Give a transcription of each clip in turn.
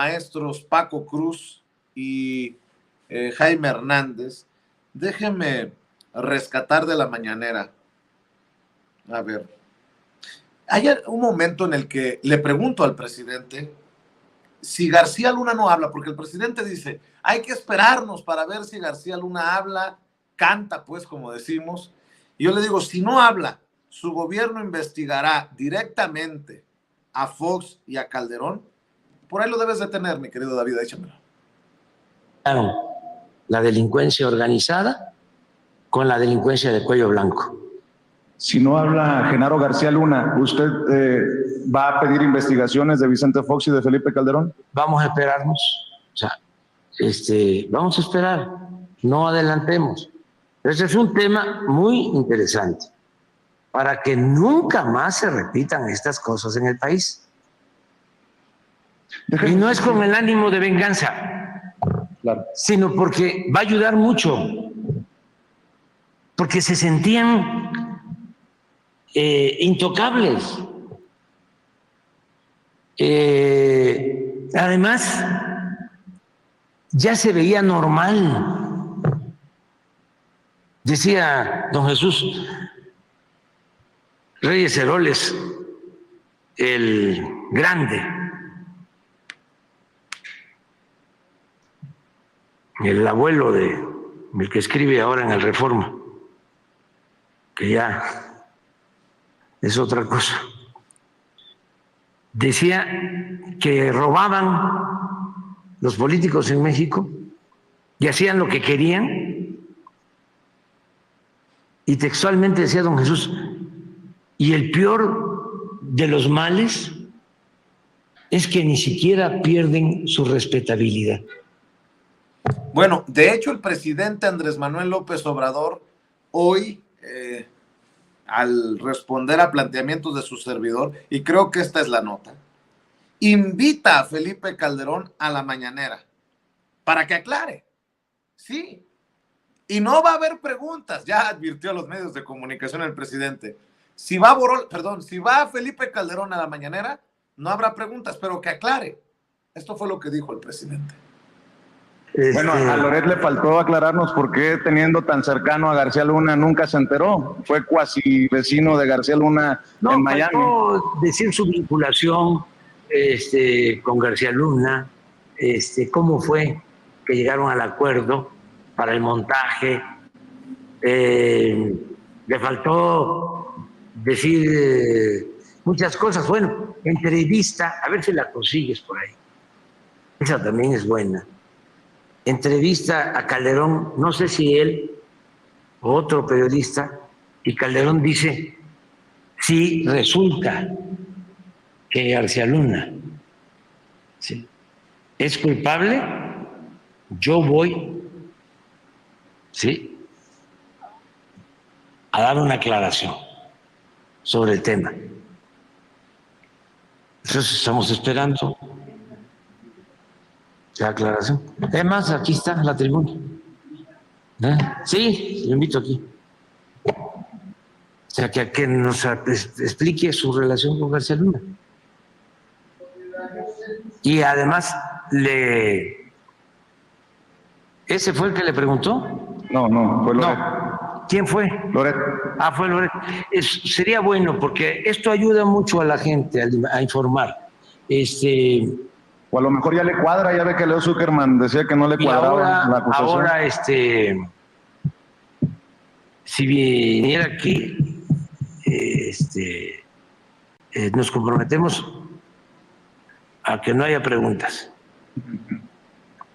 maestros Paco Cruz y Jaime Hernández, déjenme rescatar de la mañanera. A ver, hay un momento en el que le pregunto al presidente si García Luna no habla, porque el presidente dice, hay que esperarnos para ver si García Luna habla, canta, pues, como decimos. Y yo le digo, si no habla, su gobierno investigará directamente a Fox y a Calderón. Por ahí lo debes de tener, mi querido David, échamelo. La delincuencia organizada con la delincuencia de cuello blanco. Si no habla Genaro García Luna, ¿usted va a pedir investigaciones de Vicente Fox y de Felipe Calderón? Vamos a esperarnos, o sea, vamos a esperar, no adelantemos. Ese es un tema muy interesante para que nunca más se repitan estas cosas en el país. Y no es con el ánimo de venganza, claro, sino porque va a ayudar mucho, porque se sentían intocables. Además, ya se veía normal. Decía don Jesús Reyes Heroles, el grande, el abuelo del que escribe ahora en el Reforma, que ya es otra cosa. Decía que robaban los políticos en México y hacían lo que querían. Y textualmente decía don Jesús, y el peor de los males es que ni siquiera pierden su respetabilidad. Bueno, de hecho, el presidente Andrés Manuel López Obrador hoy, al responder a planteamientos de su servidor, y creo que esta es la nota, invita a Felipe Calderón a la mañanera para que aclare. Sí. Y no va a haber preguntas, ya advirtió a los medios de comunicación el presidente. Si va Felipe Calderón a la mañanera, no habrá preguntas, pero que aclare. Esto fue lo que dijo el presidente. Bueno, a Loret le faltó aclararnos por qué, teniendo tan cercano a García Luna, nunca se enteró. Fue cuasi vecino de García Luna en Miami. No, decir su vinculación con García Luna, cómo fue que llegaron al acuerdo para el montaje. Le faltó decir muchas cosas. Bueno, entrevista, a ver si la consigues por ahí. Esa también es buena. Entrevista a Calderón, no sé si él o otro periodista, y Calderón dice, si resulta que García Luna ¿sí? es culpable, yo voy ¿sí? a dar una aclaración sobre el tema. Entonces estamos esperando la aclaración. Además, aquí está la tribuna. Sí, lo invito aquí. O sea, que nos explique su relación con García Luna. Y además, ¿ese fue el que le preguntó? No, fue Loret. No. ¿Quién fue? Loret. Ah, fue Loret. Sería bueno porque esto ayuda mucho a la gente a informar. O a lo mejor ya le cuadra, ya ve que Leo Zuckerman decía que no le cuadraba la acusación. Ahora, si viniera aquí, nos comprometemos a que no haya preguntas.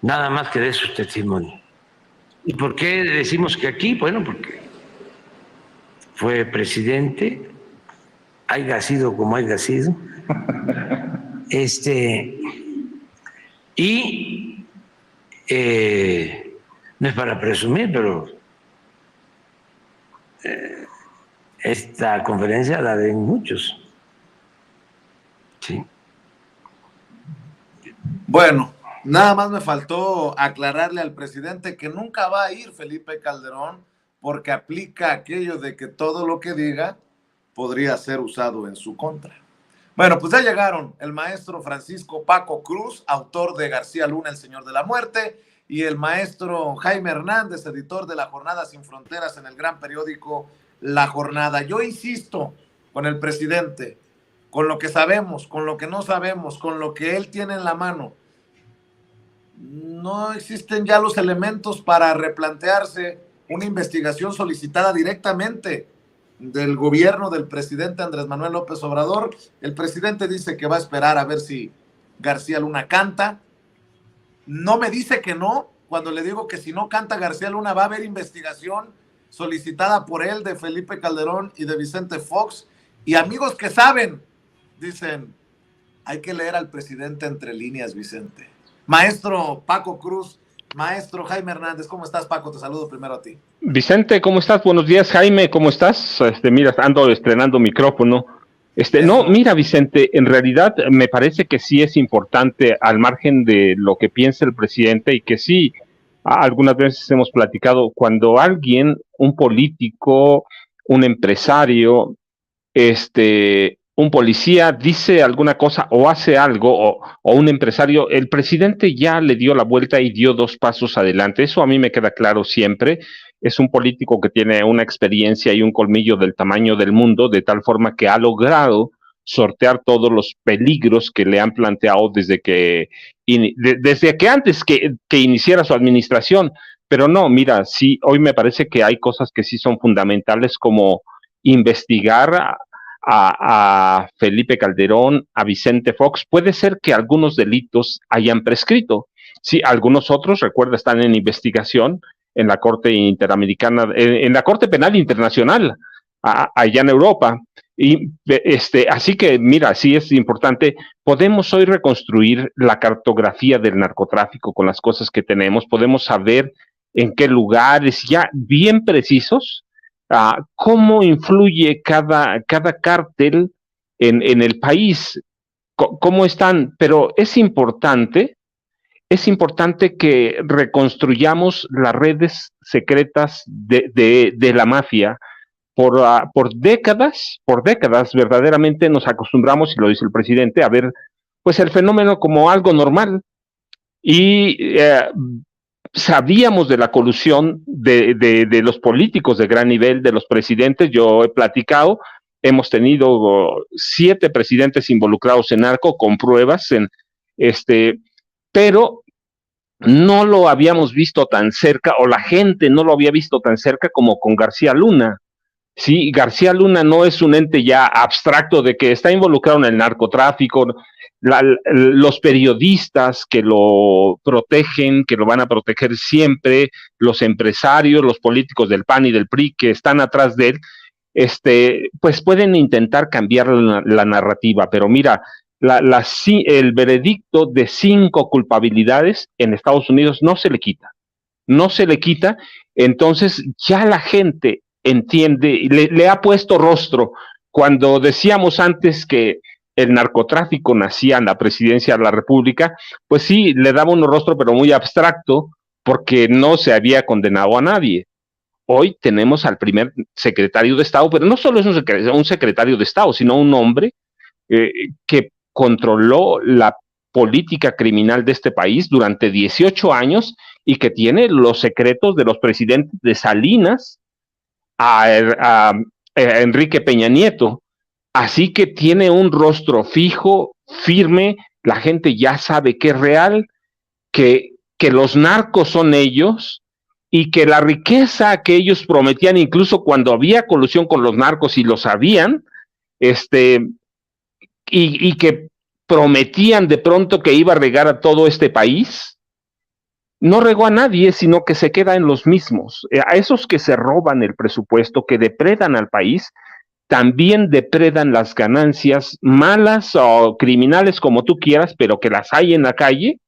Nada más que dé su testimonio. ¿Y por qué decimos que aquí? Bueno, porque fue presidente, haya sido como haya sido. Y no es para presumir, pero esta conferencia la ven muchos. Sí. Bueno, nada más me faltó aclararle al presidente que nunca va a ir Felipe Calderón porque aplica aquello de que todo lo que diga podría ser usado en su contra. Bueno, pues ya llegaron el maestro Francisco Paco Cruz, autor de García Luna, El Señor de la Muerte, y el maestro Jaime Hernández, editor de La Jornada Sin Fronteras en el gran periódico La Jornada. Yo insisto con el presidente, con lo que sabemos, con lo que no sabemos, con lo que él tiene en la mano. No existen ya los elementos para replantearse una investigación solicitada directamente del gobierno del presidente Andrés Manuel López Obrador. El presidente dice que va a esperar a ver si García Luna canta. No me dice que no, cuando le digo que si no canta García Luna va a haber investigación solicitada por él, de Felipe Calderón y de Vicente Fox. Y amigos que saben, dicen, hay que leer al presidente entre líneas, Vicente. Maestro Paco Cruz, maestro Jaime Hernández, ¿cómo estás, Paco? Te saludo primero a ti. Vicente, ¿cómo estás? Buenos días, Jaime, ¿cómo estás? Mira, ando estrenando micrófono. No, mira, Vicente, en realidad me parece que sí es importante, al margen de lo que piense el presidente, y que sí, algunas veces hemos platicado, cuando alguien, un político, un empresario, un policía dice alguna cosa o hace algo, o un empresario, el presidente ya le dio la vuelta y dio 2 pasos adelante. Eso a mí me queda claro siempre. Es un político que tiene una experiencia y un colmillo del tamaño del mundo, de tal forma que ha logrado sortear todos los peligros que le han planteado desde que antes que iniciara su administración. Pero no, mira, sí, hoy me parece que hay cosas que sí son fundamentales, como investigar a Felipe Calderón, a Vicente Fox. Puede ser que algunos delitos hayan prescrito. Sí, algunos otros, recuerda, están en investigación en la Corte Interamericana, en la Corte Penal Internacional, allá en Europa. Y así que, mira, sí es importante. Podemos hoy reconstruir la cartografía del narcotráfico con las cosas que tenemos. Podemos saber en qué lugares, ya bien precisos, cómo influye cada cártel en el país, cómo están, pero es importante que reconstruyamos las redes secretas de la mafia. Por décadas, verdaderamente nos acostumbramos, y lo dice el presidente, a ver pues el fenómeno como algo normal, y sabíamos de la colusión de los políticos de gran nivel, de los presidentes. Yo he platicado, hemos tenido 7 presidentes involucrados en narco, con pruebas, pero no lo habíamos visto tan cerca, o la gente no lo había visto tan cerca como con García Luna. Sí, García Luna no es un ente ya abstracto de que está involucrado en el narcotráfico. Los periodistas que lo protegen, que lo van a proteger siempre, los empresarios, los políticos del PAN y del PRI que están atrás de él, pues pueden intentar cambiar la narrativa. Pero mira, el veredicto de 5 culpabilidades en Estados Unidos no se le quita. Entonces ya la gente entiende, le ha puesto rostro. Cuando decíamos antes que el narcotráfico nacía en la presidencia de la República, pues sí, le daba un rostro, pero muy abstracto, porque no se había condenado a nadie. Hoy tenemos al primer secretario de Estado, pero no solo es un secretario de Estado, sino un hombre que controló la política criminal de este país durante 18 años y que tiene los secretos de los presidentes de Salinas a Enrique Peña Nieto. Así que tiene un rostro fijo, firme. La gente ya sabe que es real, que los narcos son ellos, y que la riqueza que ellos prometían, incluso cuando había colusión con los narcos y lo sabían, y que prometían de pronto que iba a regar a todo este país, no regó a nadie, sino que se queda en los mismos. A esos que se roban el presupuesto, que depredan al país, también depredan las ganancias malas o criminales, como tú quieras, pero que las hay en la calle,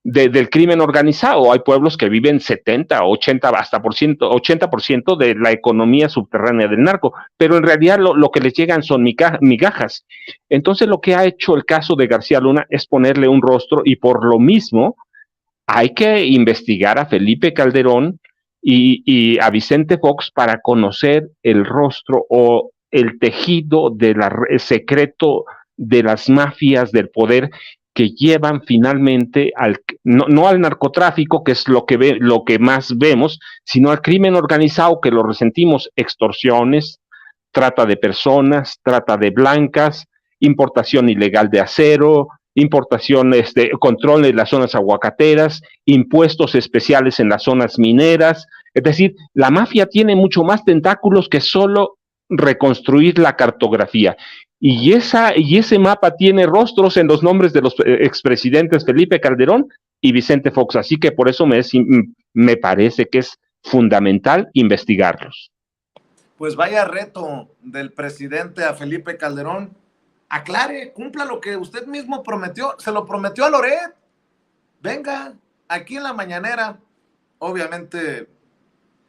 del crimen organizado. Hay pueblos que viven 70, 80, hasta 80% de la economía subterránea del narco, pero en realidad lo que les llegan son migajas. Entonces lo que ha hecho el caso de García Luna es ponerle un rostro, y por lo mismo hay que investigar a Felipe Calderón y a Vicente Fox para conocer el rostro o el tejido secreto de las mafias del poder que llevan finalmente no al narcotráfico, que es lo que más vemos, sino al crimen organizado, que lo resentimos: extorsiones, trata de personas, trata de blancas, importación ilegal de acero, importación, control en las zonas aguacateras, impuestos especiales en las zonas mineras. Es decir, la mafia tiene mucho más tentáculos que solo reconstruir la cartografía. Y ese mapa tiene rostros en los nombres de los expresidentes Felipe Calderón y Vicente Fox. Así que por eso me parece que es fundamental investigarlos. Pues vaya reto del presidente a Felipe Calderón. Aclare, cumpla lo que usted mismo prometió. Se lo prometió a Loret. Venga, aquí en la mañanera. Obviamente,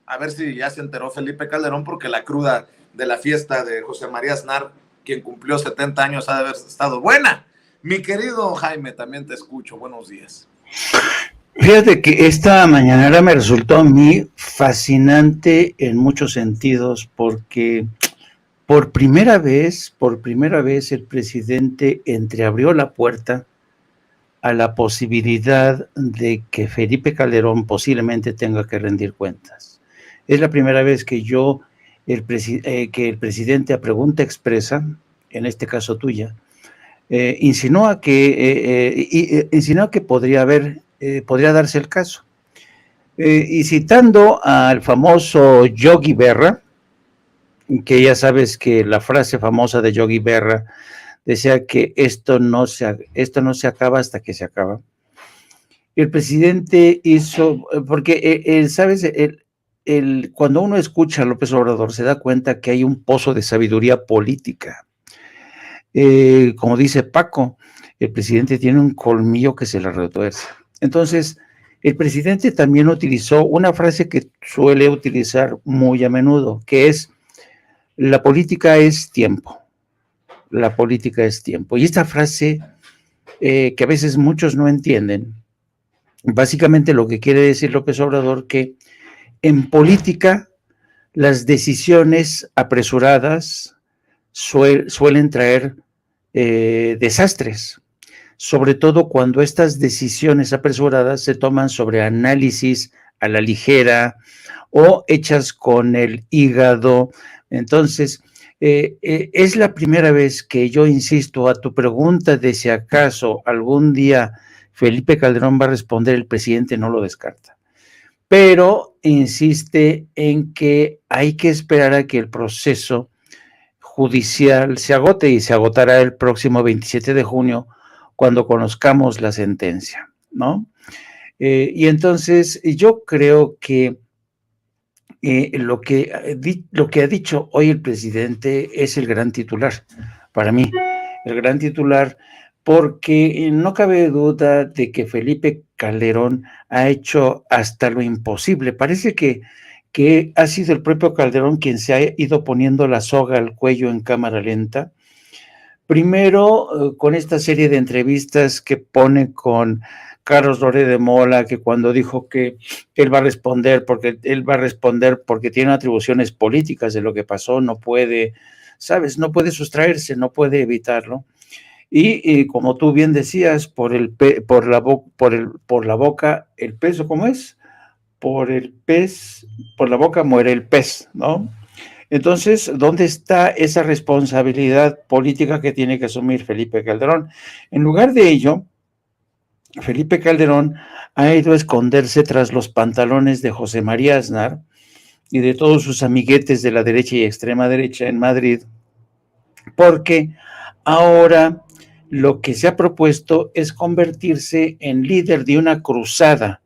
a ver si ya se enteró Felipe Calderón, porque la cruda de la fiesta de José María Aznar, quien cumplió 70 años, ha de haber estado buena. Mi querido Jaime, también te escucho. Buenos días. Fíjate que esta mañanera me resultó a mí fascinante en muchos sentidos, porque por primera vez el presidente entreabrió la puerta a la posibilidad de que Felipe Calderón posiblemente tenga que rendir cuentas. Es la primera vez que que el presidente, a pregunta expresa, en este caso tuya, insinúa que podría darse el caso. Y citando al famoso Yogi Berra, que ya sabes que la frase famosa de Yogi Berra decía que esto no se acaba hasta que se acaba. El presidente hizo, porque sabes, cuando uno escucha a López Obrador se da cuenta que hay un pozo de sabiduría política. Como dice Paco, el presidente tiene un colmillo que se le retuerce. Entonces, el presidente también utilizó una frase que suele utilizar muy a menudo, que es: la política es tiempo. La política es tiempo. Y esta frase, que a veces muchos no entienden, básicamente lo que quiere decir López Obrador, que en política las decisiones apresuradas suelen traer desastres, sobre todo cuando estas decisiones apresuradas se toman sobre análisis a la ligera o hechas con el hígado. Entonces, es la primera vez que yo insisto a tu pregunta de si acaso algún día Felipe Calderón va a responder. El presidente no lo descarta, pero insiste en que hay que esperar a que el proceso judicial se agote, y se agotará el próximo 27 de junio cuando conozcamos la sentencia, ¿no? Y entonces yo creo que lo que ha dicho hoy el presidente es el gran titular, para mí, el gran titular, porque no cabe duda de que Felipe Calderón ha hecho hasta lo imposible. Parece que ha sido el propio Calderón quien se ha ido poniendo la soga al cuello en cámara lenta. Primero, con esta serie de entrevistas que pone con Carlos Loret de Mola, que cuando dijo que él va a responder porque tiene atribuciones políticas de lo que pasó, no puede, ¿sabes? No puede sustraerse, no puede evitarlo. Y como tú bien decías, por la boca, el pez, ¿cómo es? Por la boca muere el pez, ¿no? Entonces, ¿dónde está esa responsabilidad política que tiene que asumir Felipe Calderón? En lugar de ello, Felipe Calderón ha ido a esconderse tras los pantalones de José María Aznar y de todos sus amiguetes de la derecha y extrema derecha en Madrid, porque ahora lo que se ha propuesto es convertirse en líder de una cruzada,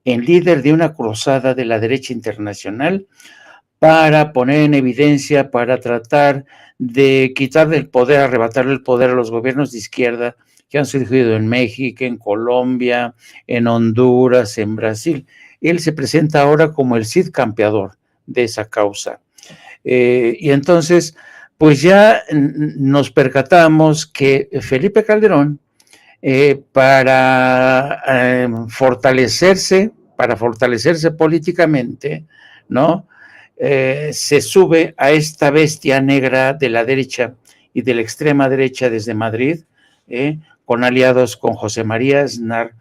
de la derecha internacional, para poner en evidencia, para tratar de quitarle el poder, arrebatarle el poder a los gobiernos de izquierda que han surgido en México, en Colombia, en Honduras, en Brasil. Él se presenta ahora como el Cid campeador de esa causa. Y entonces, pues ya nos percatamos que Felipe Calderón, para fortalecerse políticamente, ¿no? Se sube a esta bestia negra de la derecha y de la extrema derecha desde Madrid, con aliados con José María Aznar,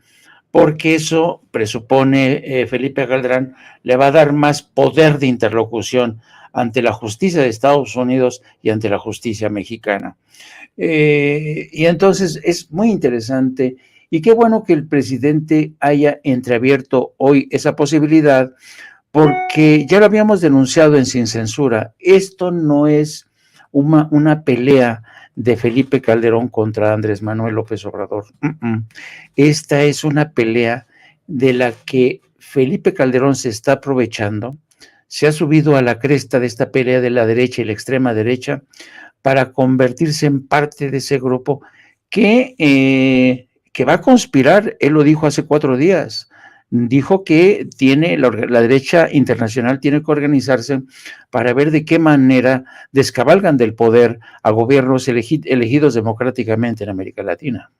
porque eso presupone, Felipe Calderón, le va a dar más poder de interlocución ante la justicia de Estados Unidos y ante la justicia mexicana. Y entonces es muy interesante y qué bueno que el presidente haya entreabierto hoy esa posibilidad, porque ya lo habíamos denunciado en Sin Censura. Esto no es una pelea de Felipe Calderón contra Andrés Manuel López Obrador. Esta es una pelea de la que Felipe Calderón se está aprovechando, se ha subido a la cresta de esta pelea de la derecha y la extrema derecha para convertirse en parte de ese grupo que va a conspirar. Él lo dijo hace 4 días. Dijo que la derecha internacional tiene que organizarse para ver de qué manera descabalgan del poder a gobiernos elegidos democráticamente en América Latina.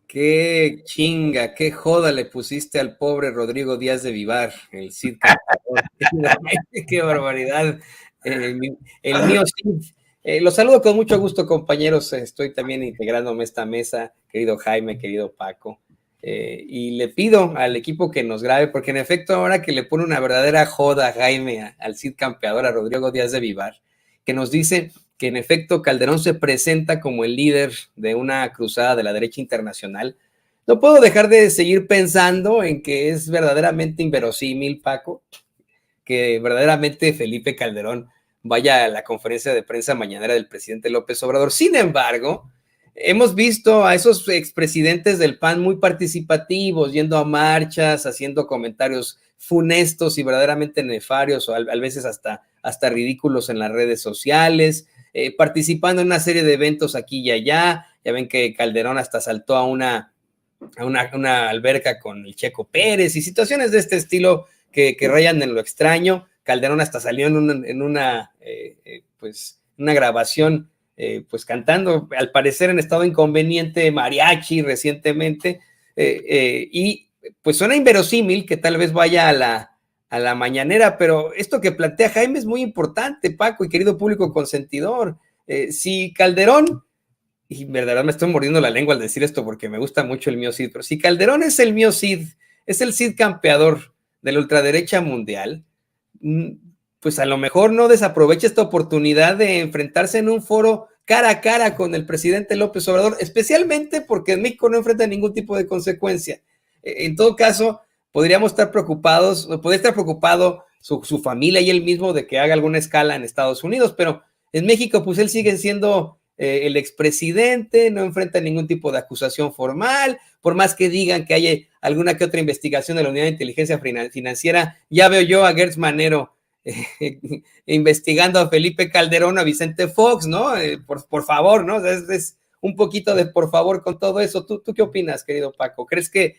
Qué chinga, qué joda le pusiste al pobre Rodrigo Díaz de Vivar, el Cid Campeador. Qué barbaridad. El mío Cid. Los saludo con mucho gusto, compañeros. Estoy también integrándome a esta mesa, querido Jaime, querido Paco. Y le pido al equipo que nos grabe, porque en efecto ahora que le pone una verdadera joda a Jaime, al Cid Campeador, a Rodrigo Díaz de Vivar, que nos dice que en efecto Calderón se presenta como el líder de una cruzada de la derecha internacional, no puedo dejar de seguir pensando en que es verdaderamente inverosímil, Paco, que verdaderamente Felipe Calderón vaya a la conferencia de prensa mañanera del presidente López Obrador. Sin embargo, hemos visto a esos expresidentes del PAN muy participativos, yendo a marchas, haciendo comentarios funestos y verdaderamente nefarios, o a veces hasta ridículos en las redes sociales, participando en una serie de eventos aquí y allá. Ya ven que Calderón hasta saltó a una alberca con el Checo Pérez y situaciones de este estilo que rayan en lo extraño. Calderón hasta salió en una grabación pues cantando, al parecer en estado inconveniente, mariachi recientemente, y pues suena inverosímil que tal vez vaya a la mañanera, pero esto que plantea Jaime es muy importante, Paco, y querido público consentidor. Si Calderón, y verdaderamente me estoy mordiendo la lengua al decir esto porque me gusta mucho el mío Cid, pero si Calderón es el mío Cid, es el Cid campeador de la ultraderecha mundial, pues a lo mejor no desaprovecha esta oportunidad de enfrentarse en un foro cara a cara con el presidente López Obrador, especialmente porque en México no enfrenta ningún tipo de consecuencia. En todo caso, podríamos estar preocupados, podría estar preocupado su familia y él mismo de que haga alguna escala en Estados Unidos, pero en México pues él sigue siendo el expresidente, no enfrenta ningún tipo de acusación formal, por más que digan que hay alguna que otra investigación de la Unidad de Inteligencia Financiera. Ya veo yo a Gertz Manero investigando a Felipe Calderón, a Vicente Fox, ¿no? Por favor, ¿no? Es un poquito de por favor con todo eso. ¿Tú qué opinas, querido Paco? ¿Crees que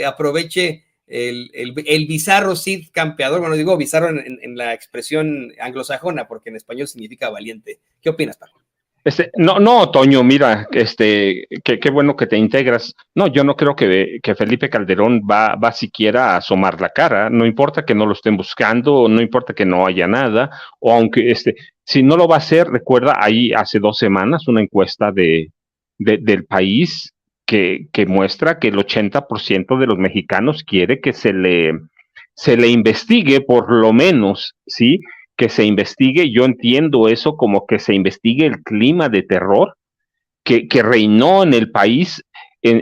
aproveche el bizarro Cid campeador? Bueno, digo bizarro en la expresión anglosajona, porque en español significa valiente. ¿Qué opinas, Paco? No, Toño, mira, qué bueno que te integras. No, yo no creo que Felipe Calderón va siquiera a asomar la cara. No importa que no lo estén buscando, no importa que no haya nada, o aunque si no lo va a hacer, recuerda, ahí hace 2 semanas una encuesta del país que muestra que el 80% de los mexicanos quiere que se le investigue, por lo menos, ¿sí? Que se investigue. Yo entiendo eso como que se investigue el clima de terror que reinó en el país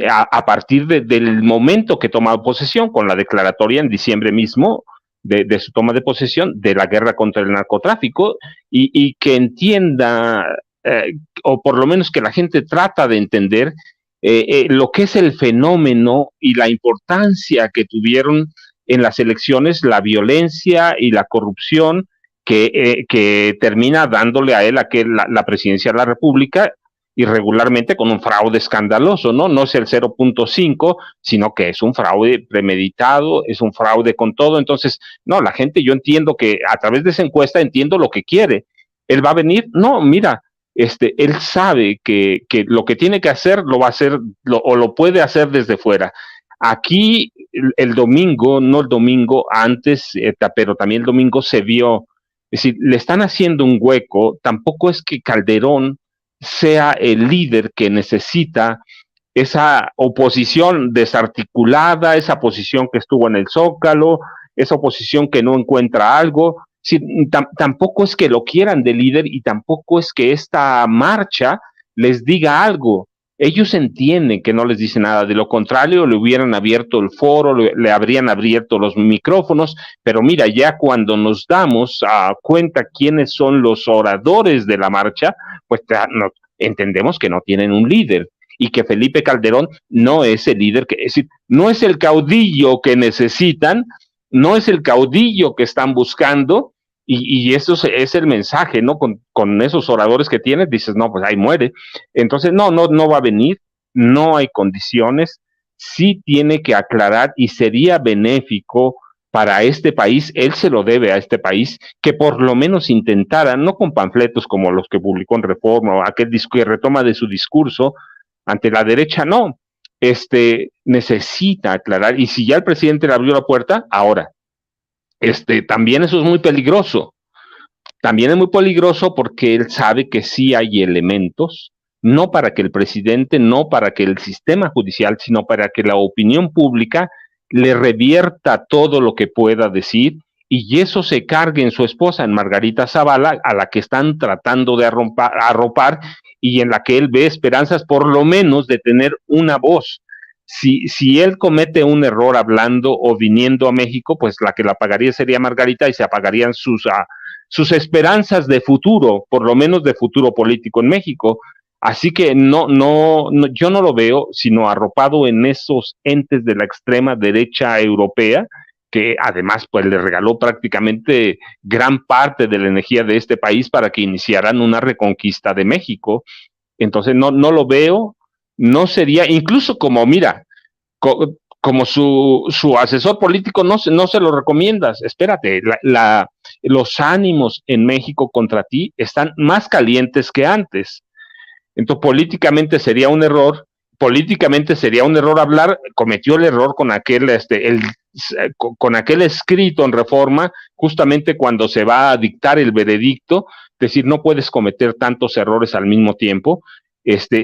a partir del momento que tomó posesión, con la declaratoria en diciembre mismo de su toma de posesión de la guerra contra el narcotráfico, y que entienda, o por lo menos que la gente trata de entender lo que es el fenómeno y la importancia que tuvieron en las elecciones la violencia y la corrupción que termina dándole a él la presidencia de la República, irregularmente con un fraude escandaloso, ¿no? No es el 0.5, sino que es un fraude premeditado, es un fraude con todo. Entonces, no, la gente, yo entiendo que a través de esa encuesta entiendo lo que quiere. ¿Él va a venir? No, mira, él sabe que lo que tiene que hacer lo va a hacer, o lo puede hacer desde fuera. Aquí el domingo, no el domingo antes, pero también el domingo se vio. Es decir, le están haciendo un hueco. Tampoco es que Calderón sea el líder que necesita esa oposición desarticulada, esa oposición que estuvo en el Zócalo, esa oposición que no encuentra algo. Sí, tampoco es que lo quieran de líder y tampoco es que esta marcha les diga algo. Ellos entienden que no les dice nada, de lo contrario le hubieran abierto el foro, le habrían abierto los micrófonos, pero mira, ya cuando nos damos a cuenta quiénes son los oradores de la marcha, pues no, entendemos que no tienen un líder y que Felipe Calderón no es el líder, es decir, no es el caudillo que necesitan, no es el caudillo que están buscando, y eso es el mensaje, ¿no? Con esos oradores que tienes, dices, no, pues ahí muere. Entonces, no va a venir, no hay condiciones, sí tiene que aclarar y sería benéfico para este país, él se lo debe a este país, que por lo menos intentara, no con panfletos como los que publicó en Reforma o aquel que retoma de su discurso ante la derecha, no, necesita aclarar, y si ya el presidente le abrió la puerta, ahora, también eso es muy peligroso. También es muy peligroso porque él sabe que sí hay elementos, no para que el presidente, no para que el sistema judicial, sino para que la opinión pública le revierta todo lo que pueda decir y eso se cargue en su esposa, en Margarita Zavala, a la que están tratando de arropar y en la que él ve esperanzas por lo menos de tener una voz. Si él comete un error hablando o viniendo a México, pues la que la pagaría sería Margarita y se apagarían sus esperanzas de futuro, por lo menos de futuro político en México. Así que no, yo no lo veo sino arropado en esos entes de la extrema derecha europea, que además pues le regaló prácticamente gran parte de la energía de este país para que iniciaran una reconquista de México. Entonces no lo veo, no sería, incluso como, mira, como su asesor político no se lo recomiendas. Espérate, los ánimos en México contra ti están más calientes que antes. Entonces, políticamente sería un error hablar, cometió el error con con aquel escrito en Reforma, justamente cuando se va a dictar el veredicto, decir, no puedes cometer tantos errores al mismo tiempo,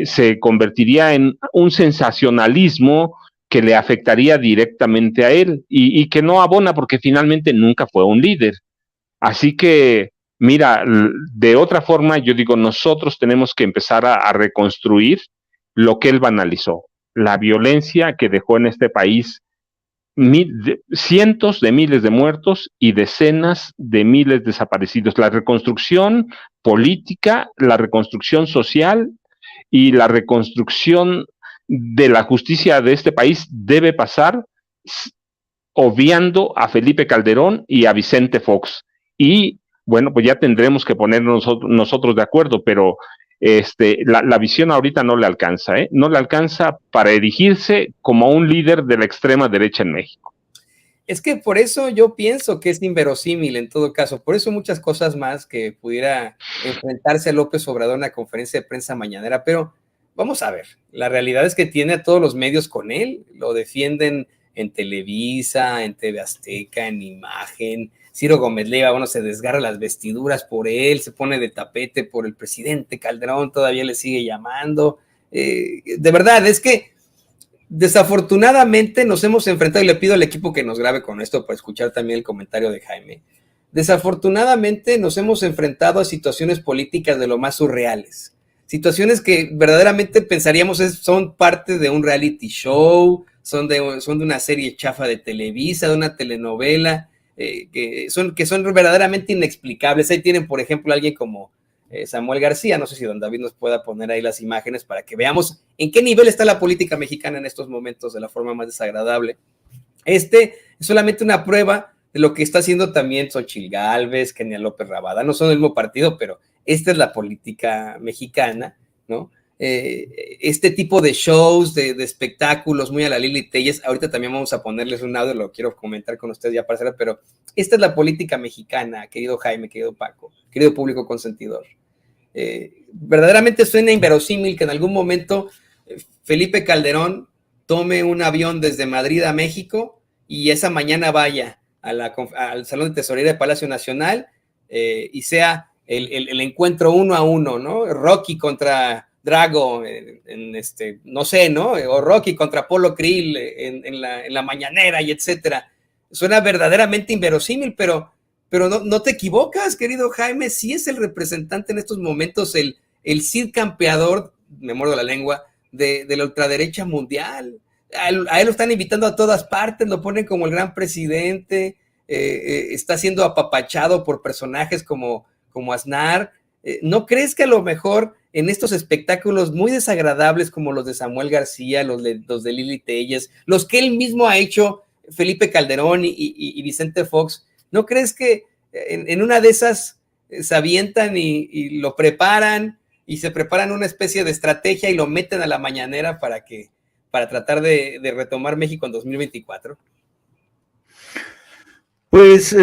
se convertiría en un sensacionalismo que le afectaría directamente a él y que no abona porque finalmente nunca fue un líder. Así que, mira, de otra forma, yo digo, nosotros tenemos que empezar a reconstruir lo que él banalizó, la violencia que dejó en este país cientos de miles de muertos y decenas de miles de desaparecidos. La reconstrucción política, la reconstrucción social y la reconstrucción de la justicia de este país debe pasar obviando a Felipe Calderón y a Vicente Fox. Y bueno, pues ya tendremos que ponernos nosotros de acuerdo, pero la visión ahorita no le alcanza, no le alcanza para erigirse como un líder de la extrema derecha en México. Es que por eso yo pienso que es inverosímil en todo caso, por eso muchas cosas más que pudiera enfrentarse a López Obrador en una conferencia de prensa mañanera, pero vamos a ver, la realidad es que tiene a todos los medios con él, lo defienden en Televisa, en TV Azteca, en Imagen. Ciro Gómez Leiva, bueno, se desgarra las vestiduras por él, se pone de tapete por el presidente Calderón, todavía le sigue llamando. De verdad, es que desafortunadamente nos hemos enfrentado, y le pido al equipo que nos grabe con esto para escuchar también el comentario de Jaime. Desafortunadamente nos hemos enfrentado a situaciones políticas de lo más surreales. Situaciones que verdaderamente pensaríamos son parte de un reality show, son de una serie chafa de Televisa, de una telenovela, que son verdaderamente inexplicables. Ahí tienen, por ejemplo, alguien como Samuel García, no sé si don David nos pueda poner ahí las imágenes para que veamos en qué nivel está la política mexicana en estos momentos de la forma más desagradable. Es solamente una prueba de lo que está haciendo también Xochitl Gálvez, Kenia López Rabadán, no son del mismo partido, pero esta es la política mexicana, ¿no? Este tipo de shows, de espectáculos muy a la Lili Telles, ahorita también vamos a ponerles un audio, lo quiero comentar con ustedes ya para cerrar, pero esta es la política mexicana, querido Jaime, querido Paco, querido público consentidor. Verdaderamente suena inverosímil que en algún momento Felipe Calderón tome un avión desde Madrid a México y esa mañana vaya al Salón de Tesorería de Palacio Nacional y sea el encuentro 1-1, ¿no? Rocky contra Drago, no sé, ¿no? O Rocky contra Apolo Krill en la mañanera y etcétera. Suena verdaderamente inverosímil, pero no te equivocas, querido Jaime, sí es el representante en estos momentos, el Cid campeador, me muerdo la lengua, de la ultraderecha mundial. A él lo están invitando a todas partes, lo ponen como el gran presidente, está siendo apapachado por personajes como Aznar. ¿No crees que a lo mejor en estos espectáculos muy desagradables como los de Samuel García, los de Lili Telles, los que él mismo ha hecho Felipe Calderón y Vicente Fox, ¿no crees que en una de esas se avientan y lo preparan y se preparan una especie de estrategia y lo meten a la mañanera para tratar de retomar México en 2024? Pues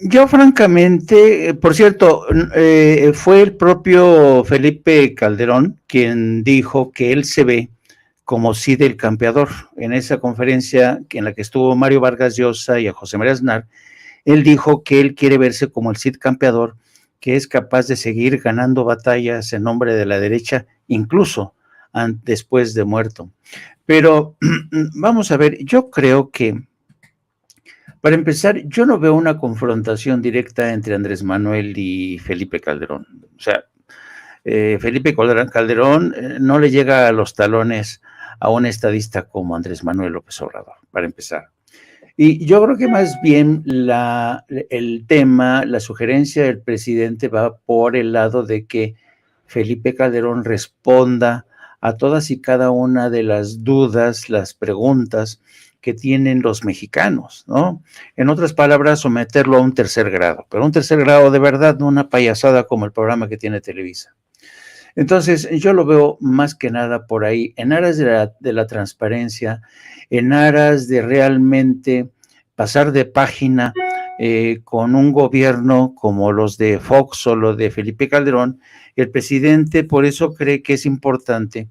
yo francamente, por cierto, fue el propio Felipe Calderón quien dijo que él se ve como Cid el campeador. En esa conferencia en la que estuvo Mario Vargas Llosa y a José María Aznar, él dijo que él quiere verse como el Cid campeador, que es capaz de seguir ganando batallas en nombre de la derecha, incluso después de muerto. Pero vamos a ver, yo creo que para empezar, yo no veo una confrontación directa entre Andrés Manuel y Felipe Calderón. O sea, Felipe Calderón no le llega a los talones a un estadista como Andrés Manuel López Obrador, para empezar. Y yo creo que más bien el tema, la sugerencia del presidente va por el lado de que Felipe Calderón responda a todas y cada una de las dudas, las preguntas que tienen los mexicanos, ¿no? En otras palabras, someterlo a un tercer grado, pero un tercer grado de verdad, no una payasada como el programa que tiene Televisa. Entonces, yo lo veo más que nada por ahí, en aras de la transparencia, en aras de realmente pasar de página con un gobierno como los de Fox o los de Felipe Calderón. El presidente por eso cree que es importante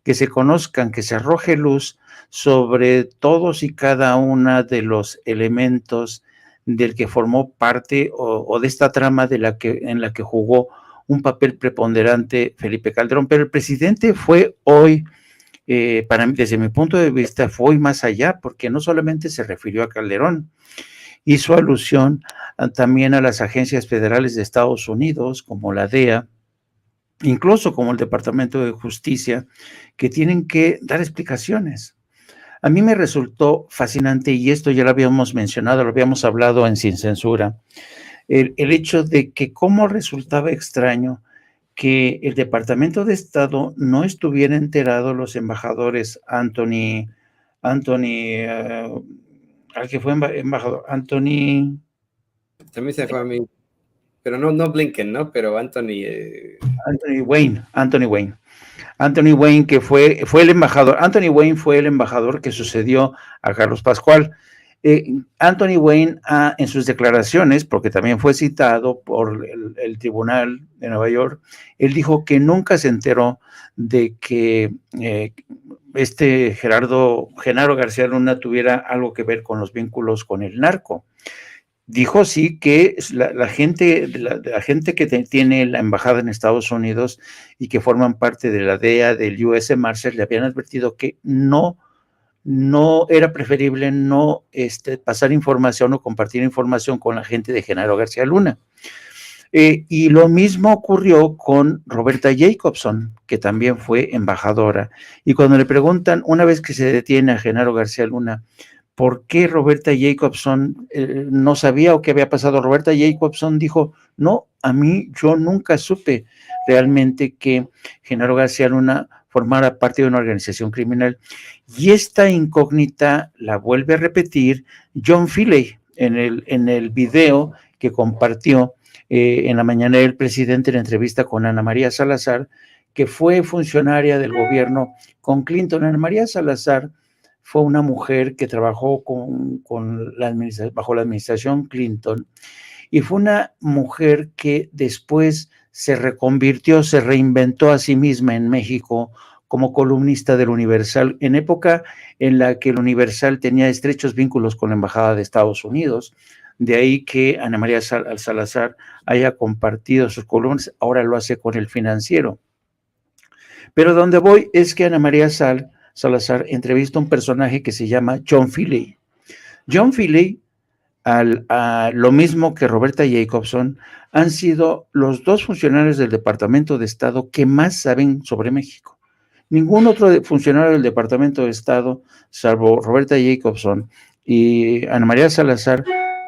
que se conozcan, que se arroje luz sobre todos y cada uno de los elementos del que formó parte o de esta trama en la que jugó un papel preponderante Felipe Calderón. Pero el presidente fue hoy, para mí, desde mi punto de vista, fue hoy más allá, porque no solamente se refirió a Calderón, hizo alusión también a las agencias federales de Estados Unidos, como la DEA, incluso como el Departamento de Justicia, que tienen que dar explicaciones. A mí me resultó fascinante, y esto ya lo habíamos mencionado, lo habíamos hablado en Sin Censura, el hecho de que cómo resultaba extraño que el Departamento de Estado no estuviera enterado, los embajadores al que fue embajador, Anthony... También se fue a mí, pero no Blinken, ¿no? Pero Anthony Wayne, que fue el embajador. Anthony Wayne fue el embajador que sucedió a Carlos Pascual. Anthony Wayne, en sus declaraciones, porque también fue citado por el Tribunal de Nueva York, él dijo que nunca se enteró de que Genaro García Luna tuviera algo que ver con los vínculos con el narco. Dijo sí que la gente que tiene la embajada en Estados Unidos y que forman parte de la DEA, del US Marshal, le habían advertido que no era preferible no pasar información o compartir información con la gente de Genaro García Luna. Y lo mismo ocurrió con Roberta Jacobson, que también fue embajadora. Y cuando le preguntan, una vez que se detiene a Genaro García Luna, ¿por qué Roberta Jacobson no sabía o qué había pasado? Roberta Jacobson dijo, no, yo nunca supe realmente que Genaro García Luna formara parte de una organización criminal. Y esta incógnita la vuelve a repetir John Filley en el video que compartió en la mañana del presidente en la entrevista con Ana María Salazar, que fue funcionaria del gobierno con Clinton. Ana María Salazar fue una mujer que trabajó bajo la administración Clinton, y fue una mujer que después se reconvirtió, se reinventó a sí misma en México como columnista del Universal, en época en la que el Universal tenía estrechos vínculos con la Embajada de Estados Unidos, De ahí que Ana María Salazar haya compartido sus columnas, ahora lo hace con El Financiero. Pero donde voy es que Ana María Salazar entrevista a un personaje que se llama John Feeley. John Feeley, a lo mismo que Roberta Jacobson, han sido los dos funcionarios del Departamento de Estado que más saben sobre México. Ningún otro funcionario del Departamento de Estado, salvo Roberta Jacobson y Ana María Salazar,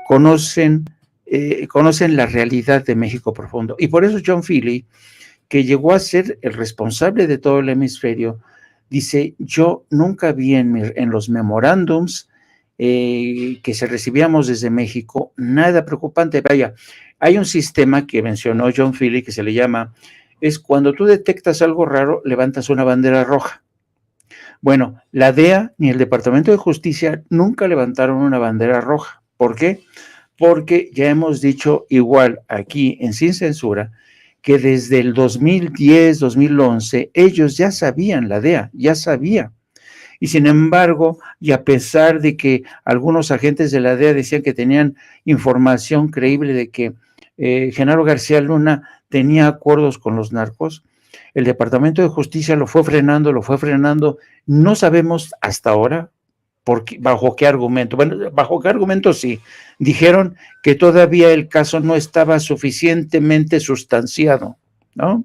conocen la realidad de México profundo. Y por eso John Feeley, que llegó a ser el responsable de todo el hemisferio, dice, yo nunca vi en los memorándums que se recibíamos desde México nada preocupante. Vaya, hay un sistema que mencionó John Feeley que se le llama, es cuando tú detectas algo raro, levantas una bandera roja. Bueno, la DEA ni el Departamento de Justicia nunca levantaron una bandera roja. ¿Por qué? Porque ya hemos dicho igual aquí en Sin Censura, que desde el 2010, 2011, ellos ya sabían, la DEA ya sabía. Y sin embargo, y a pesar de que algunos agentes de la DEA decían que tenían información creíble de que Genaro García Luna tenía acuerdos con los narcos, el Departamento de Justicia lo fue frenando, no sabemos hasta ahora bajo qué argumento. Bueno, bajo qué argumento sí. Dijeron que todavía el caso no estaba suficientemente sustanciado, ¿no?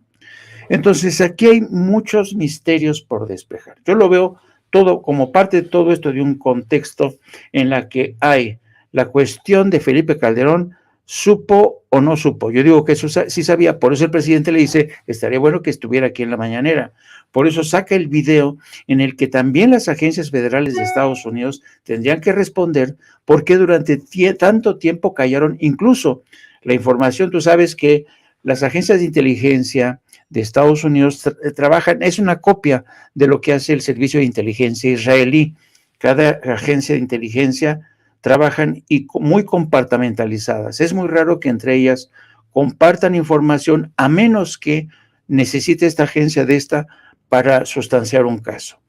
Entonces, aquí hay muchos misterios por despejar. Yo lo veo todo como parte de todo esto de un contexto en la que hay la cuestión de Felipe Calderón, ¿supo o no supo? Yo digo que eso sí sabía, por eso el presidente le dice, estaría bueno que estuviera aquí en la mañanera. Por eso saca el video en el que también las agencias federales de Estados Unidos tendrían que responder por qué durante tanto tiempo callaron incluso la información. Tú sabes que las agencias de inteligencia de Estados Unidos trabajan, es una copia de lo que hace el servicio de inteligencia israelí. Cada agencia de inteligencia trabajan y muy compartimentalizadas. Es muy raro que entre ellas compartan información a menos que necesite esta agencia de esta para sustanciar un caso.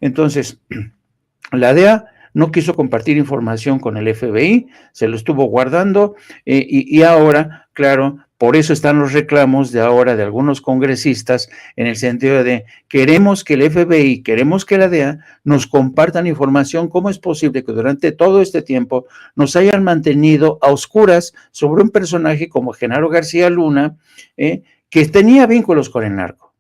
Entonces, la DEA no quiso compartir información con el FBI, se lo estuvo guardando y ahora, claro, por eso están los reclamos de ahora de algunos congresistas en el sentido de queremos que el FBI, queremos que la DEA nos compartan información. ¿Cómo es posible que durante todo este tiempo nos hayan mantenido a oscuras sobre un personaje como Genaro García Luna, que tenía vínculos con el narco?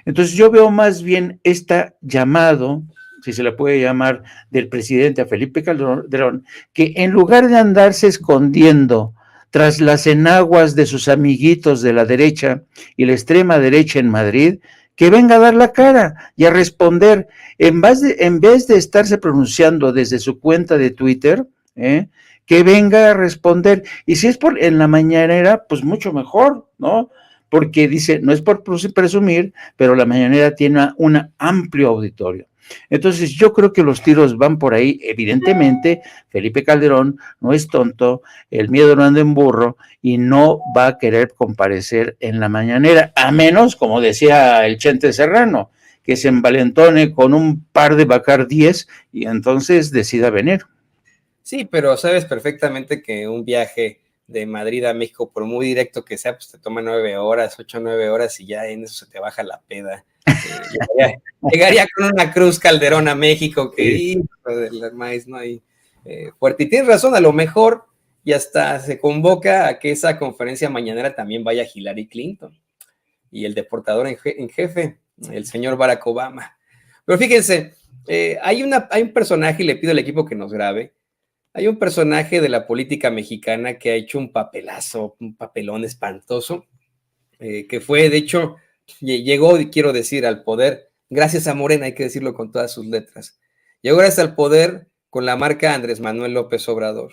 Entonces yo veo más bien este llamado, si se le puede llamar, del presidente a Felipe Calderón, que en lugar de andarse escondiendo tras las enaguas de sus amiguitos de la derecha y la extrema derecha en Madrid, que venga a dar la cara y a responder, en vez de estarse pronunciando desde su cuenta de Twitter, que venga a responder. Y si es en la mañanera, pues mucho mejor, ¿no? Porque dice, no es por presumir, pero la mañanera tiene un amplio auditorio. Entonces yo creo que los tiros van por ahí. Evidentemente Felipe Calderón no es tonto, el miedo no anda en burro y no va a querer comparecer en la mañanera, a menos, como decía el Chente Serrano, que se envalentone con un par de Bacardíes y entonces decida venir. Sí, pero sabes perfectamente que un viaje de Madrid a México, por muy directo que sea, pues te toma 9 horas, 8 o 9 horas y ya en eso se te baja la peda. Llegaría con una cruz Calderón a México, que hijo de la maíz, no hay fuerte. Y tienes razón, a lo mejor y hasta se convoca a que esa conferencia mañanera también vaya Hillary Clinton y el deportador en jefe, el señor Barack Obama. Pero fíjense, hay un personaje, y le pido al equipo que nos grabe, hay un personaje de la política mexicana que ha hecho un papelazo, un papelón espantoso, que fue, de hecho, llegó, quiero decir, al poder, gracias a Morena, hay que decirlo con todas sus letras, llegó gracias al poder con la marca Andrés Manuel López Obrador,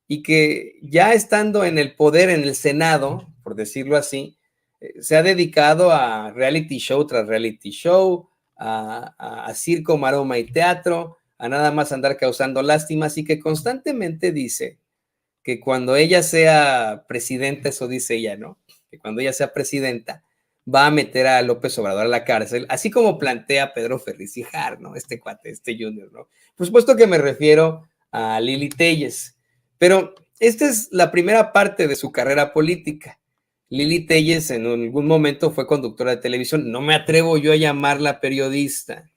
y que ya estando en el poder, en el Senado, por decirlo así, se ha dedicado a reality show tras reality show, a circo, maroma y teatro, a nada más andar causando lástimas, y que constantemente dice que cuando ella sea presidenta, eso dice ella, ¿no? Que cuando ella sea presidenta, va a meter a López Obrador a la cárcel, así como plantea Pedro Ferriz y Jar, ¿no? Este cuate, este junior, ¿no? Por supuesto que me refiero a Lili Telles, pero esta es la primera parte de su carrera política. Lili Téllez en algún momento fue conductora de televisión, no me atrevo yo a llamarla periodista,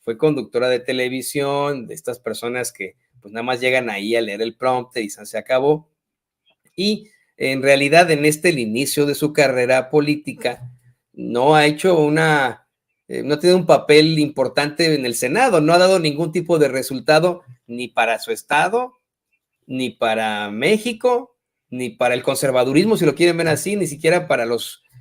fue conductora de televisión, de estas personas que pues nada más llegan ahí a leer el prompter y se acabó. Y en realidad en el inicio de su carrera política no ha hecho no ha tenido un papel importante en el Senado, no ha dado ningún tipo de resultado ni para su estado, ni para México, ni para el conservadurismo, si lo quieren ver así, ni siquiera para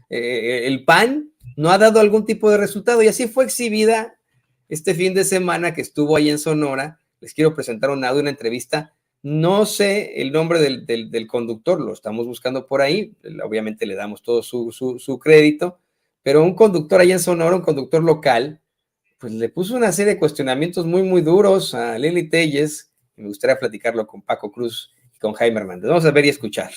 el PAN, no ha dado algún tipo de resultado. Y así fue exhibida este fin de semana que estuvo ahí en Sonora. Les quiero presentar un audio, una entrevista. No sé el nombre del conductor, lo estamos buscando por ahí. Obviamente le damos todo su crédito, pero un conductor allá en Sonora, un conductor local, pues le puso una serie de cuestionamientos muy, muy duros a Lili Téllez. Me gustaría platicarlo con Paco Cruz y con Jaime Hernández. Vamos a ver y escuchar.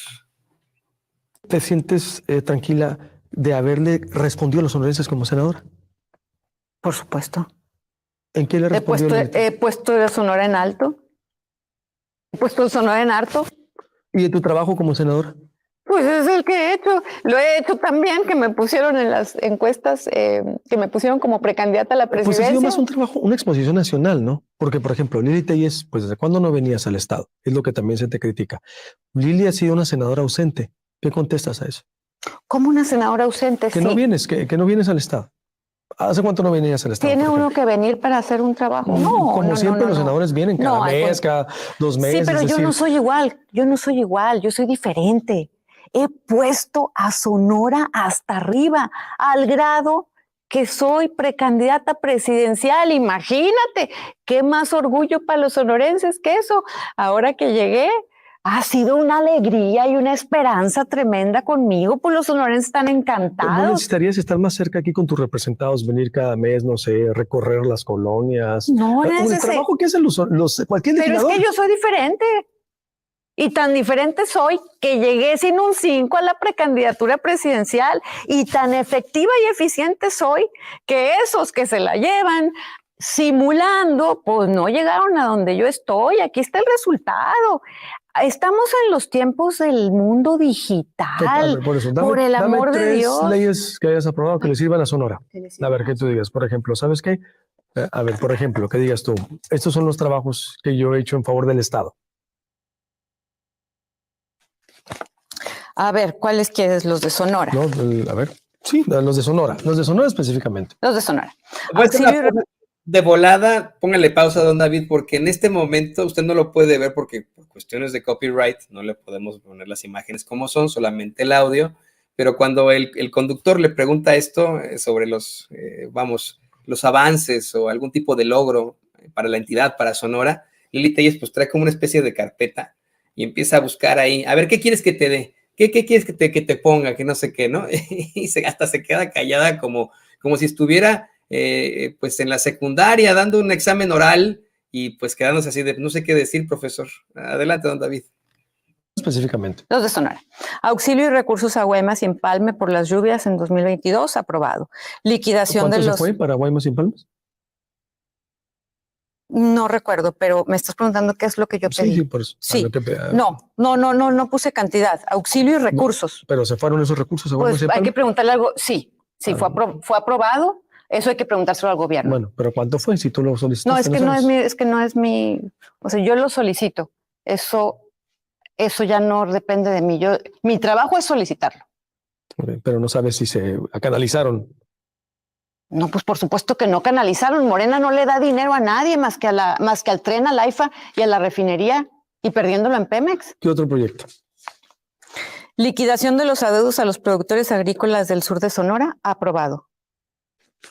¿Te sientes tranquila de haberle respondido a los sonorenses como senadora? Por supuesto. ¿En qué le respondió? He puesto a Sonora en alto. He puesto a Sonora en alto. ¿Y de tu trabajo como senadora? Pues es el que he hecho. Lo he hecho también, que me pusieron en las encuestas, que me pusieron como precandidata a la presidencia. Pues ha sido más un trabajo, una exposición nacional, ¿no? Porque, por ejemplo, Lili Téllez, pues ¿desde cuándo no venías al Estado? Es lo que también se te critica. Lili ha sido una senadora ausente. ¿Qué contestas a eso? Como una senadora ausente, Que sí. no vienes, que no vienes al Estado. ¿Hace cuánto no venías al Estado? ¿Tiene uno que venir para hacer un trabajo? No, como siempre los senadores vienen cada mes, cada 2 meses. Sí, pero yo no soy igual, yo soy diferente. He puesto a Sonora hasta arriba, al grado que soy precandidata presidencial. Imagínate, qué más orgullo para los sonorenses que eso. Ahora que llegué, ha sido una alegría y una esperanza tremenda conmigo, pues los sonorenses están encantados. ¿No necesitarías estar más cerca aquí con tus representados, venir cada mes, no sé, recorrer las colonias? No, el trabajo que hacen cualquier legislador. Pero es que yo soy diferente. Y tan diferente soy que llegué sin un 5 a la precandidatura presidencial, y tan efectiva y eficiente soy que esos que se la llevan simulando, pues no llegaron a donde yo estoy. Aquí está el resultado. Estamos en los tiempos del mundo digital. Por eso, por el amor de Dios. 3 leyes que hayas aprobado que le sirvan a Sonora. A ver, que tú digas, por ejemplo, ¿sabes qué? A ver, por ejemplo, que digas tú, estos son los trabajos que yo he hecho en favor del Estado. A ver, ¿cuáles quieres? Los de Sonora. No, a ver, sí, los de Sonora específicamente. Los de Sonora. De volada, póngale pausa, don David, porque en este momento usted no lo puede ver porque por cuestiones de copyright no le podemos poner las imágenes como son, solamente el audio, pero cuando el conductor le pregunta esto sobre los avances o algún tipo de logro para la entidad, para Sonora, Lili Téllez pues trae como una especie de carpeta y empieza a buscar ahí, a ver, ¿qué quieres que te dé? ¿Qué quieres que te ponga? Que no sé qué, ¿no? Y hasta se queda callada como si estuviera pues en la secundaria dando un examen oral y pues quedándose así de no sé qué decir, profesor. Adelante, don David. Específicamente. Los de Sonora. Auxilio y recursos a Guaymas y Empalme por las lluvias en 2022, aprobado. Liquidación de los... ¿Cuánto se fue para Guaymas y Empalmes? No recuerdo, pero me estás preguntando qué es lo que yo pedí. Sí, por eso. Sí. No puse cantidad. Auxilio y recursos. No, pero se fueron esos recursos a Guaymas y Empalme. Hay que preguntarle algo. Sí, fue aprobado. Eso hay que preguntárselo al gobierno. Bueno, pero ¿cuánto fue si tú lo solicitaste? No, es que no es mi, o sea, yo lo solicito. Eso ya no depende de mí. Mi trabajo es solicitarlo. Pero no sabes si se canalizaron. No, pues por supuesto que no canalizaron. Morena no le da dinero a nadie más que al tren, a la AIFA y a la refinería, y perdiéndolo en Pemex. ¿Qué otro proyecto? Liquidación de los adeudos a los productores agrícolas del sur de Sonora, aprobado.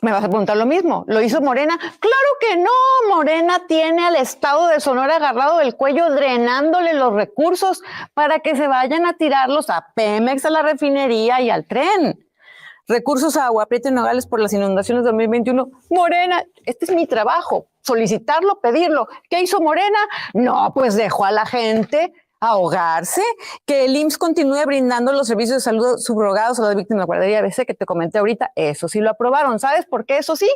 ¿Me vas a preguntar lo mismo? ¿Lo hizo Morena? ¡Claro que no! Morena tiene al estado de Sonora agarrado del cuello, drenándole los recursos para que se vayan a tirarlos a Pemex, a la refinería y al tren. Recursos a Agua Prieta y Nogales por las inundaciones de 2021. Morena, este es mi trabajo, solicitarlo, pedirlo. ¿Qué hizo Morena? No, pues dejó a la gente ahogarse, que el IMSS continúe brindando los servicios de salud subrogados a las víctimas de la guardería ABC que te comenté ahorita. Eso sí lo aprobaron. ¿Sabes por qué eso sí?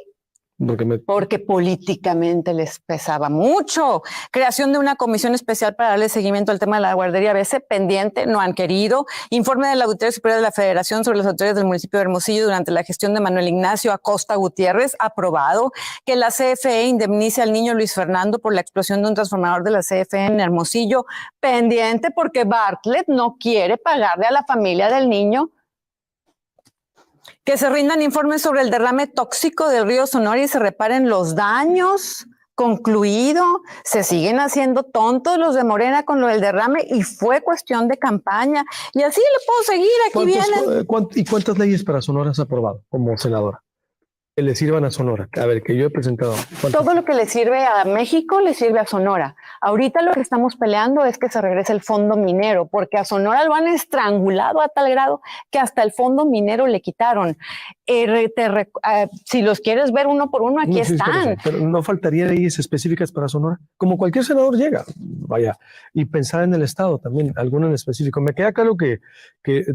Porque políticamente les pesaba mucho. Creación de una comisión especial para darle seguimiento al tema de la guardería ABC, pendiente, no han querido. Informe de la Auditoría Superior de la Federación sobre las autoridades del municipio de Hermosillo durante la gestión de Manuel Ignacio Acosta Gutiérrez, aprobado. Que la CFE indemnice al niño Luis Fernando por la explosión de un transformador de la CFE en Hermosillo, pendiente porque Bartlett no quiere pagarle a la familia del niño. Que se rindan informes sobre el derrame tóxico del río Sonora y se reparen los daños. Concluido. Se siguen haciendo tontos los de Morena con lo del derrame y fue cuestión de campaña. Y así le puedo seguir. Aquí vienen. ¿Y cuántas leyes para Sonora has aprobado como senadora? Que le sirvan a Sonora. A ver, que yo he presentado. Todo lo que le sirve a México le sirve a Sonora. Ahorita lo que estamos peleando es que se regrese el fondo minero, porque a Sonora lo han estrangulado a tal grado que hasta el fondo minero le quitaron. Si los quieres ver uno por uno, aquí están. Pero no faltaría leyes específicas para Sonora. Como cualquier senador llega, vaya, y pensar en el Estado también, alguno en específico. Me queda claro que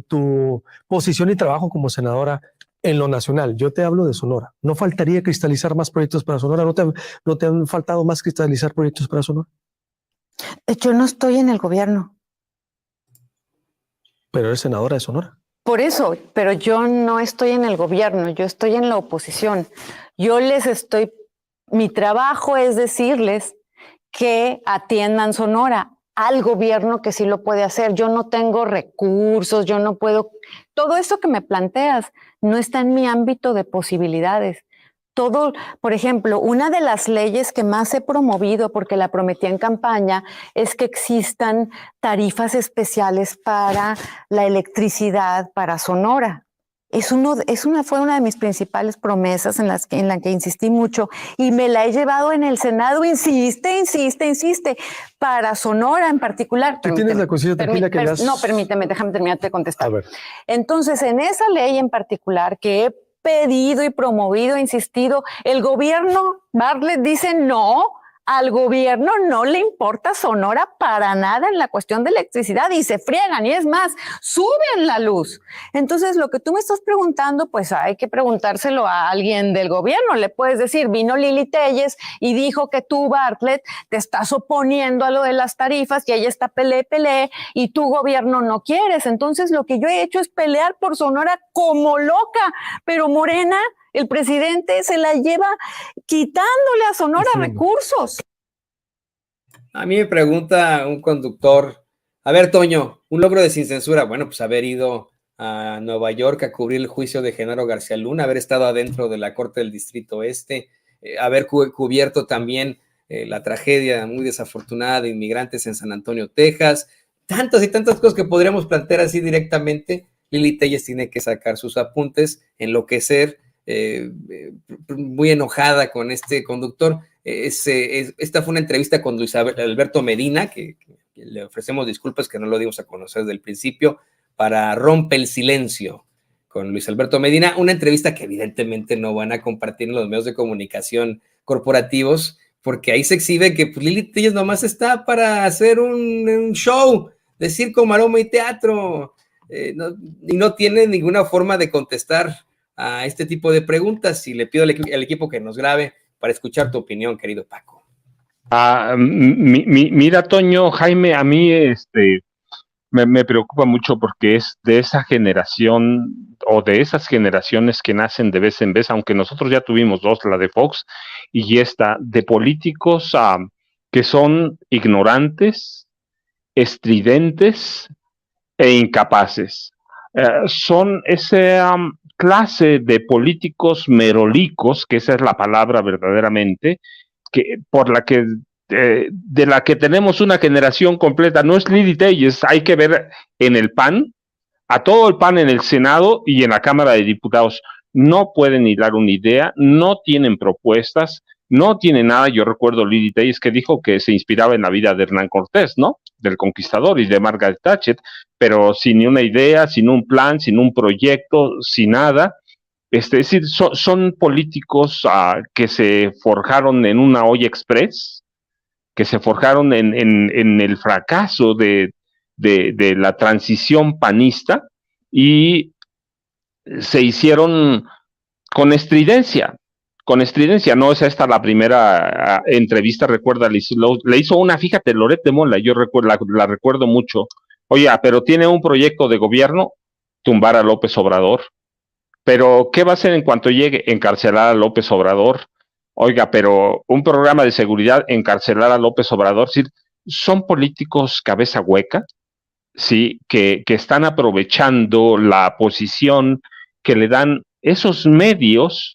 tu posición y trabajo como senadora en lo nacional, yo te hablo de Sonora. ¿No faltaría cristalizar más proyectos para Sonora? ¿No te han faltado más cristalizar proyectos para Sonora? Yo no estoy en el gobierno. Pero eres senadora de Sonora. Por eso, pero yo no estoy en el gobierno, yo estoy en la oposición. Mi trabajo es decirles que atiendan Sonora al gobierno que sí lo puede hacer. Yo no tengo recursos, yo no puedo. Todo eso que me planteas no está en mi ámbito de posibilidades. Todo, por ejemplo, una de las leyes que más he promovido, porque la prometí en campaña, es que existan tarifas especiales para la electricidad para Sonora. Fue una de mis principales promesas en la que insistí mucho y me la he llevado en el Senado. Insiste, para Sonora en particular. ¿Tú tienes la conciencia tranquila que No, permíteme, déjame terminar de contestar. A ver. Entonces, en esa ley en particular que he pedido y promovido, insistido, el gobierno Bartlett dice no. Al gobierno no le importa Sonora para nada en la cuestión de electricidad y se friegan y es más, suben la luz. Entonces, lo que tú me estás preguntando, pues hay que preguntárselo a alguien del gobierno. Le puedes decir, vino Lili Téllez y dijo que tú, Bartlett, te estás oponiendo a lo de las tarifas y ella está peleé y tu gobierno no quieres. Entonces, lo que yo he hecho es pelear por Sonora como loca, pero Morena, el presidente se la lleva quitándole a Sonora recursos. A mí me pregunta un conductor, a ver, Toño, un logro de Sin Censura, bueno, pues haber ido a Nueva York a cubrir el juicio de Genaro García Luna, haber estado adentro de la Corte del Distrito Este, haber cubierto también la tragedia muy desafortunada de inmigrantes en San Antonio, Texas, tantas y tantas cosas que podríamos plantear así directamente. Lili Téllez tiene que sacar sus apuntes, enloquecer, muy enojada con este conductor. Esta fue una entrevista con Luis Alberto Medina, que le ofrecemos disculpas que no lo dimos a conocer desde el principio, para Rompe el Silencio con Luis Alberto Medina, una entrevista que evidentemente no van a compartir en los medios de comunicación corporativos, porque ahí se exhibe que pues, Lili Téllez nomás está para hacer un show de circo, maroma y teatro, y no tiene ninguna forma de contestar a este tipo de preguntas, y le pido al equipo que nos grabe para escuchar tu opinión, querido Paco. Mira, Toño, Jaime, a mí me preocupa mucho porque es de esa generación o de esas generaciones que nacen de vez en vez, aunque nosotros ya tuvimos dos, la de Fox y esta, de políticos que son ignorantes, estridentes e incapaces. Son esa clase de políticos merolicos, que esa es la palabra verdaderamente, de la que tenemos una generación completa. No es Lili Téllez, hay que ver en el PAN, a todo el PAN en el Senado y en la Cámara de Diputados. No pueden hilar una idea, no tienen propuestas, no tienen nada. Yo recuerdo Lili Téllez que dijo que se inspiraba en la vida de Hernán Cortés, ¿no? Del Conquistador y de Margaret Thatcher, pero sin una idea, sin un plan, sin un proyecto, sin nada. Es decir, son políticos que se forjaron en una olla express, que se forjaron en el fracaso de la transición panista y se hicieron con estridencia, con estridencia. No es esta la primera entrevista, recuerda, le hizo una, fíjate, Loret de Mola, yo recuerdo, la recuerdo mucho. Oye, pero tiene un proyecto de gobierno, tumbar a López Obrador. Pero, ¿qué va a hacer en cuanto llegue? Encarcelar a López Obrador. Oiga, pero un programa de seguridad, encarcelar a López Obrador. Sí, son políticos cabeza hueca, sí, que están aprovechando la posición que le dan esos medios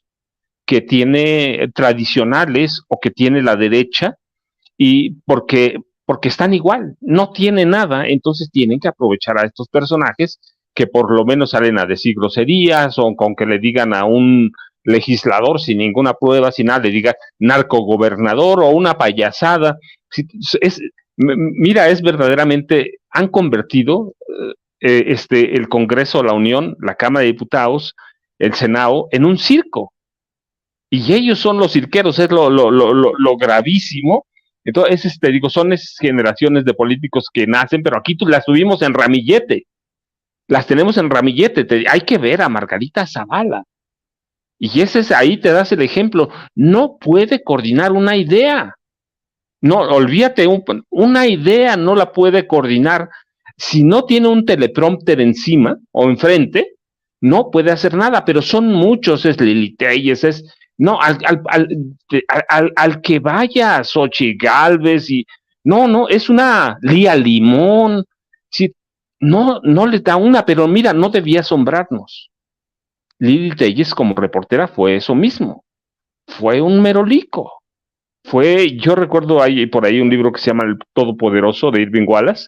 que tiene tradicionales o que tiene la derecha, y porque están igual, no tiene nada, entonces tienen que aprovechar a estos personajes que por lo menos salen a decir groserías, o con que le digan a un legislador sin ninguna prueba, sin nada, le diga narcogobernador o una payasada. Mira, es verdaderamente, han convertido el Congreso de la Unión, la Cámara de Diputados, el Senado, en un circo. Y ellos son los cirqueros, es lo gravísimo. Entonces, digo, son esas generaciones de políticos que nacen, pero aquí las tuvimos en ramillete. Las tenemos en ramillete. Hay que ver a Margarita Zavala. Y ahí te das el ejemplo. No puede coordinar una idea. No, olvídate, una idea no la puede coordinar. Si no tiene un teleprompter encima o enfrente, no puede hacer nada, pero son muchos, es Lili Telles, no, al que vaya, Xochitl Gálvez, y no, es una Lía Limón, sí, no le da una, pero mira, no debía asombrarnos. Lili Telles como reportera fue eso mismo, fue un merolico. Yo recuerdo por ahí un libro que se llama El Todopoderoso de Irving Wallace,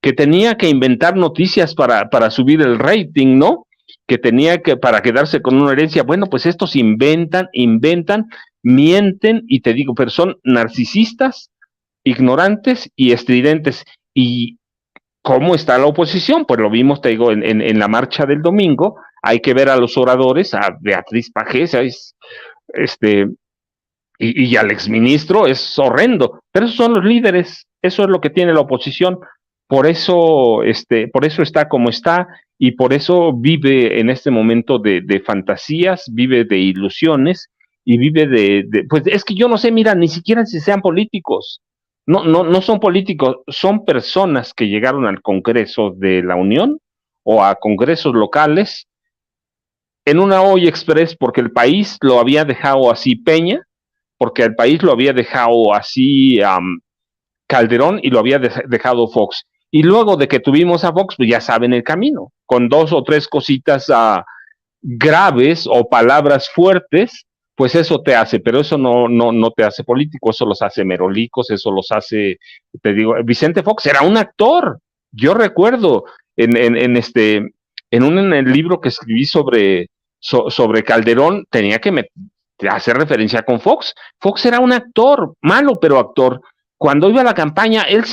que tenía que inventar noticias para subir el rating, ¿no? Que tenía que, para quedarse con una herencia. Bueno, pues estos inventan, mienten, y te digo, pero son narcisistas, ignorantes y estridentes. ¿Y cómo está la oposición? Pues lo vimos, te digo, en la marcha del domingo. Hay que ver a los oradores, a Beatriz Pajés, y al exministro, es horrendo, pero esos son los líderes, eso es lo que tiene la oposición, por eso está como está, y por eso vive en este momento de fantasías, vive de ilusiones, y vive pues es que yo no sé, mira, ni siquiera si sean políticos, no son políticos, son personas que llegaron al Congreso de la Unión, o a congresos locales, en una olla express, porque el país lo había dejado así Peña, porque el país lo había dejado así Calderón, y lo había dejado Fox. Y luego de que tuvimos a Fox, pues ya saben el camino, con 2 o 3 cositas graves o palabras fuertes, pues eso te hace, pero eso no te hace político, eso los hace merolicos, eso los hace, te digo, Vicente Fox era un actor. Yo recuerdo en el libro que escribí sobre Calderón, tenía que hacer referencia con Fox. Fox era un actor, malo, pero actor. Cuando iba a la campaña, él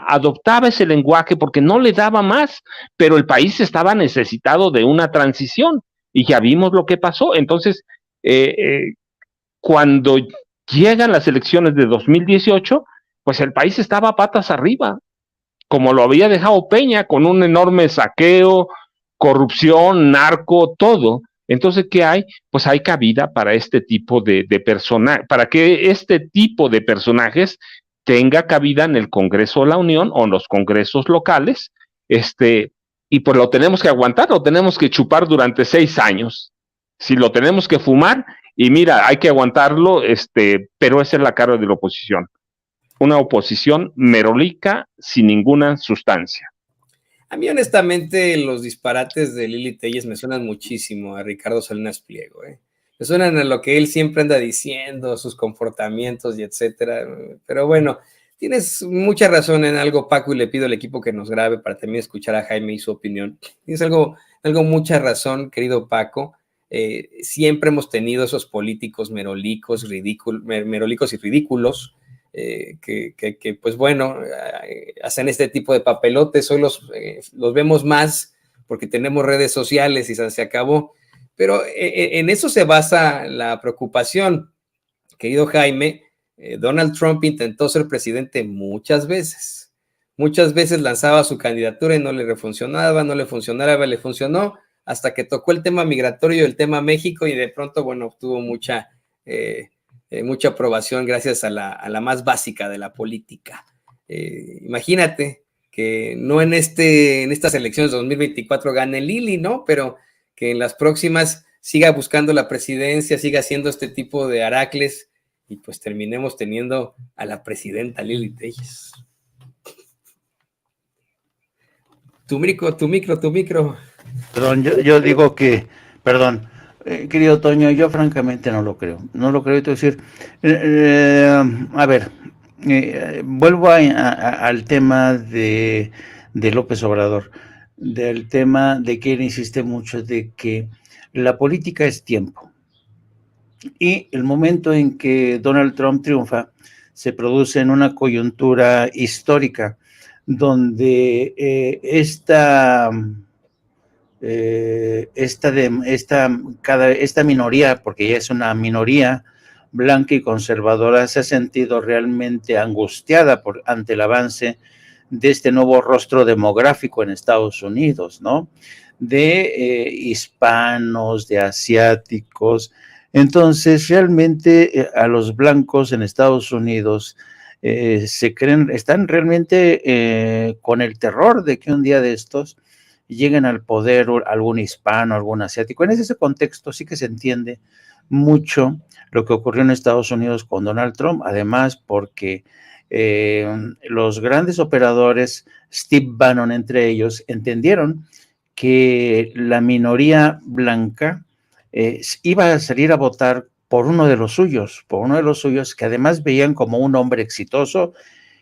adoptaba ese lenguaje porque no le daba más, pero el país estaba necesitado de una transición, y ya vimos lo que pasó. Entonces, cuando llegan las elecciones de 2018, pues el país estaba patas arriba, como lo había dejado Peña, con un enorme saqueo, corrupción, narco, todo. Entonces, ¿qué hay? Pues hay cabida para este tipo de personajes, para que este tipo de personajes tenga cabida en el Congreso de la Unión o en los congresos locales, y pues lo tenemos que aguantar, lo tenemos que chupar durante 6 años. Si lo tenemos que fumar, y mira, hay que aguantarlo, pero esa es la cara de la oposición. Una oposición merolica sin ninguna sustancia. A mí, honestamente, los disparates de Lili Telles me suenan muchísimo a Ricardo Salinas Pliego, ¿eh? Me suenan a lo que él siempre anda diciendo, sus comportamientos y etcétera. Pero bueno, tienes mucha razón en algo, Paco, y le pido al equipo que nos grabe para también escuchar a Jaime y su opinión. Tienes mucha razón, querido Paco. Siempre hemos tenido esos políticos merolicos y ridículos, que pues bueno, hacen este tipo de papelotes. Hoy los vemos más porque tenemos redes sociales y se acabó, pero en eso se basa la preocupación, querido Jaime. Donald Trump intentó ser presidente muchas veces lanzaba su candidatura y no le funcionaba, le funcionó hasta que tocó el tema migratorio, el tema México, y de pronto, bueno, obtuvo mucha mucha aprobación gracias a la más básica de la política. Imagínate que no en estas elecciones de 2024 gane Lili, ¿no? Pero que en las próximas siga buscando la presidencia, siga haciendo este tipo de aracles y pues terminemos teniendo a la presidenta Lili Téllez. Tu micro. Perdón, yo digo que, perdón, querido Toño, yo francamente no lo creo. No lo creo, te voy a decir. A ver, vuelvo al tema de López Obrador, del tema de que él insiste mucho de que la política es tiempo. Y el momento en que Donald Trump triunfa se produce en una coyuntura histórica donde esta minoría, porque ya es una minoría blanca y conservadora, se ha sentido realmente angustiada ante el avance de este nuevo rostro demográfico en Estados Unidos, ¿no? De hispanos, de asiáticos. Entonces, realmente a los blancos en Estados Unidos están realmente con el terror de que un día de estos lleguen al poder algún hispano, algún asiático. En ese contexto sí que se entiende mucho lo que ocurrió en Estados Unidos con Donald Trump, además porque los grandes operadores, Steve Bannon entre ellos, entendieron que la minoría blanca iba a salir a votar por uno de los suyos, que además veían como un hombre exitoso,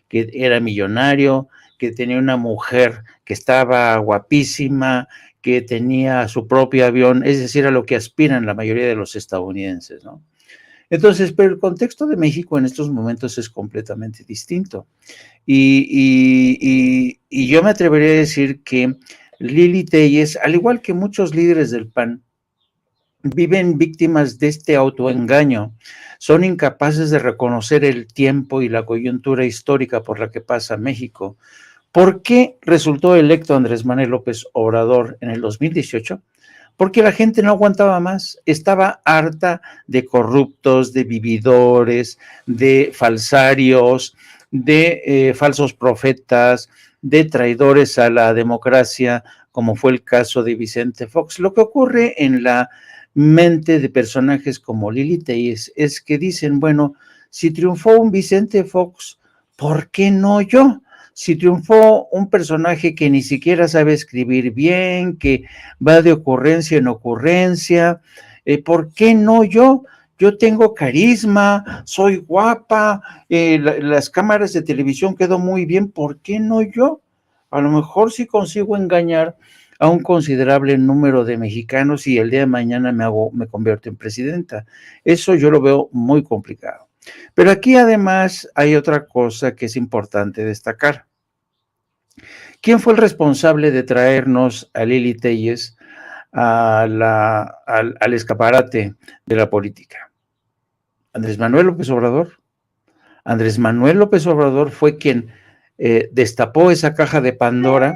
que era millonario, que tenía una mujer que estaba guapísima, que tenía su propio avión, es decir, a lo que aspiran la mayoría de los estadounidenses, ¿no? Entonces, pero el contexto de México en estos momentos es completamente distinto. Y yo me atrevería a decir que Lili Téllez, al igual que muchos líderes del PAN, viven víctimas de este autoengaño, son incapaces de reconocer el tiempo y la coyuntura histórica por la que pasa México. ¿Por qué resultó electo Andrés Manuel López Obrador en el 2018? Porque la gente no aguantaba más, estaba harta de corruptos, de vividores, de falsarios, de falsos profetas, de traidores a la democracia, como fue el caso de Vicente Fox. Lo que ocurre en la mente de personajes como Lili Téllez es que dicen, bueno, si triunfó un Vicente Fox, ¿por qué no yo? Si triunfó un personaje que ni siquiera sabe escribir bien, que va de ocurrencia en ocurrencia, ¿por qué no yo? Yo tengo carisma, soy guapa, las cámaras de televisión quedó muy bien, ¿por qué no yo? A lo mejor sí consigo engañar a un considerable número de mexicanos y el día de mañana me convierto en presidenta. Eso yo lo veo muy complicado. Pero aquí además hay otra cosa que es importante destacar. ¿Quién fue el responsable de traernos a Lili Téllez al escaparate de la política? Andrés Manuel López Obrador. Andrés Manuel López Obrador fue quien destapó esa caja de Pandora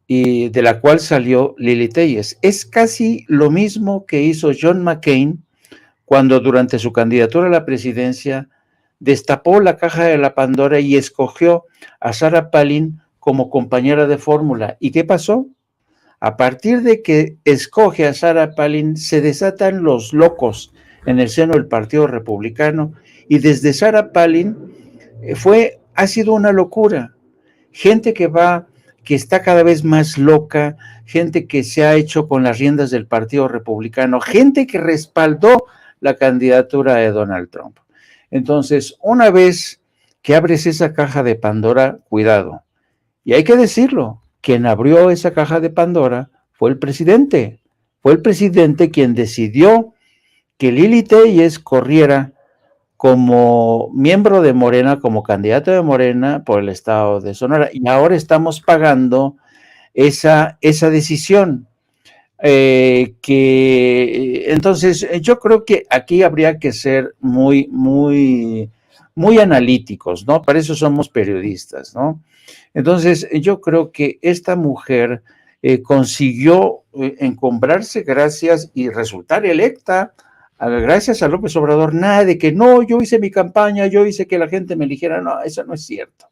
y de la cual salió Lili Téllez. Es casi lo mismo que hizo John McCain cuando durante su candidatura a la presidencia destapó la caja de la Pandora y escogió a Sarah Palin como compañera de fórmula. ¿Y qué pasó? A partir de que escoge a Sarah Palin, se desatan los locos en el seno del Partido Republicano y desde Sarah Palin ha sido una locura. Gente que está cada vez más loca, gente que se ha hecho con las riendas del Partido Republicano, gente que respaldó la candidatura de Donald Trump. Entonces, una vez que abres esa caja de Pandora, cuidado. Y hay que decirlo, quien abrió esa caja de Pandora fue el presidente. Fue el presidente quien decidió que Lili Téllez corriera como miembro de Morena, como candidato de Morena por el estado de Sonora. Y ahora estamos pagando esa decisión. Entonces, yo creo que aquí habría que ser muy, muy, muy analíticos, ¿no? Para eso somos periodistas, ¿no? Entonces, yo creo que esta mujer consiguió encumbrarse gracias y resultar electa gracias a López Obrador, nada de que no, yo hice mi campaña, yo hice que la gente me eligiera, no, eso no es cierto.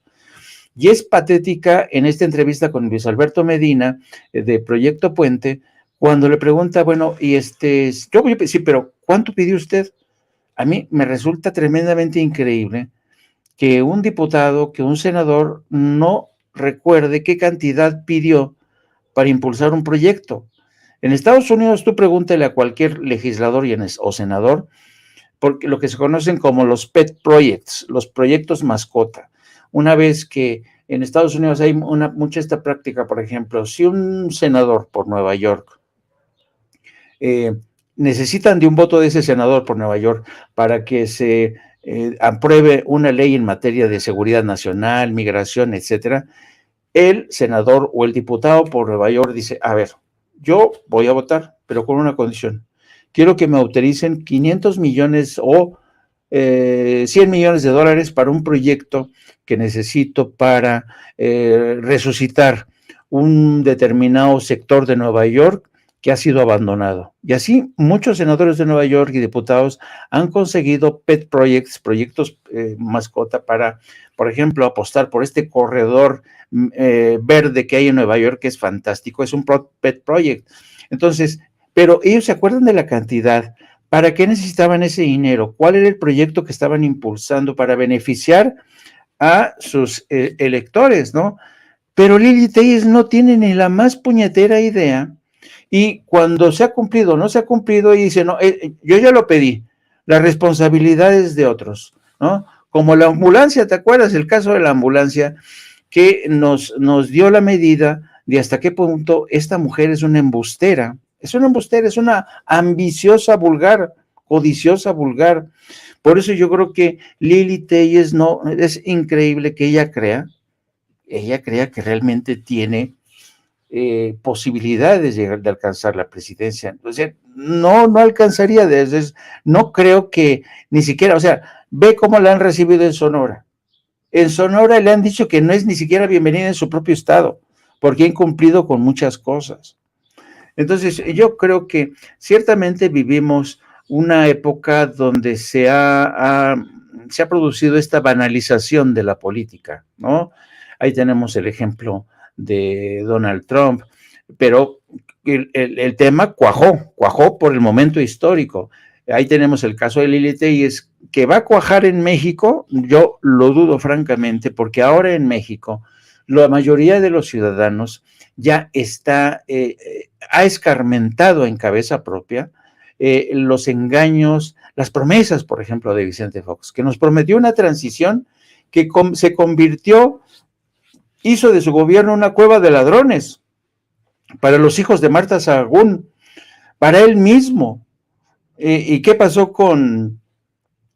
Y es patética en esta entrevista con Luis Alberto Medina de Proyecto Puente, cuando le pregunta, bueno, sí, pero ¿cuánto pidió usted? A mí me resulta tremendamente increíble que un diputado, que un senador no recuerde qué cantidad pidió para impulsar un proyecto. En Estados Unidos, tú pregúntale a cualquier legislador o senador, porque lo que se conocen como los pet projects, los proyectos mascota. Una vez que en Estados Unidos hay mucha esta práctica, por ejemplo, si un senador por Nueva York necesitan de un voto de ese senador por Nueva York para que se apruebe una ley en materia de seguridad nacional, migración, etcétera, el senador o el diputado por Nueva York dice, a ver, yo voy a votar, pero con una condición. Quiero que me autoricen 500 millones o 100 millones de dólares para un proyecto que necesito para resucitar un determinado sector de Nueva York que ha sido abandonado. Y así muchos senadores de Nueva York y diputados han conseguido pet projects, proyectos mascota para, por ejemplo, apostar por este corredor verde que hay en Nueva York, que es fantástico, es un pet project. Entonces, pero ellos se acuerdan de la cantidad. ¿Para qué necesitaban ese dinero? ¿Cuál era el proyecto que estaban impulsando para beneficiar a sus electores, no? Pero Lili Telles no tiene ni la más puñetera idea. Y cuando se ha cumplido o no se ha cumplido, y dice, no, yo ya lo pedí, la responsabilidad es de otros, ¿no? Como la ambulancia, ¿te acuerdas? El caso de la ambulancia que nos dio la medida de hasta qué punto esta mujer es una embustera, es una ambiciosa vulgar, codiciosa vulgar. Por eso yo creo que Lili Telles no, es increíble que ella crea que realmente tiene posibilidades de alcanzar la presidencia. O sea, no alcanzaría, no creo que ni siquiera, o sea, ve cómo la han recibido en Sonora. En Sonora le han dicho que no es ni siquiera bienvenida en su propio estado, porque ha incumplido con muchas cosas. Entonces, yo creo que ciertamente vivimos una época donde se ha producido esta banalización de la política, ¿no? Ahí tenemos el ejemplo de Donald Trump, pero el tema cuajó por el momento histórico. Ahí tenemos el caso de Lili Telles, que va a cuajar en México, yo lo dudo francamente, porque ahora en México la mayoría de los ciudadanos ya ha escarmentado en cabeza propia los engaños, las promesas, por ejemplo, de Vicente Fox, que nos prometió una transición que se convirtió, hizo de su gobierno una cueva de ladrones para los hijos de Marta Sahagún, para él mismo. ¿Y qué pasó con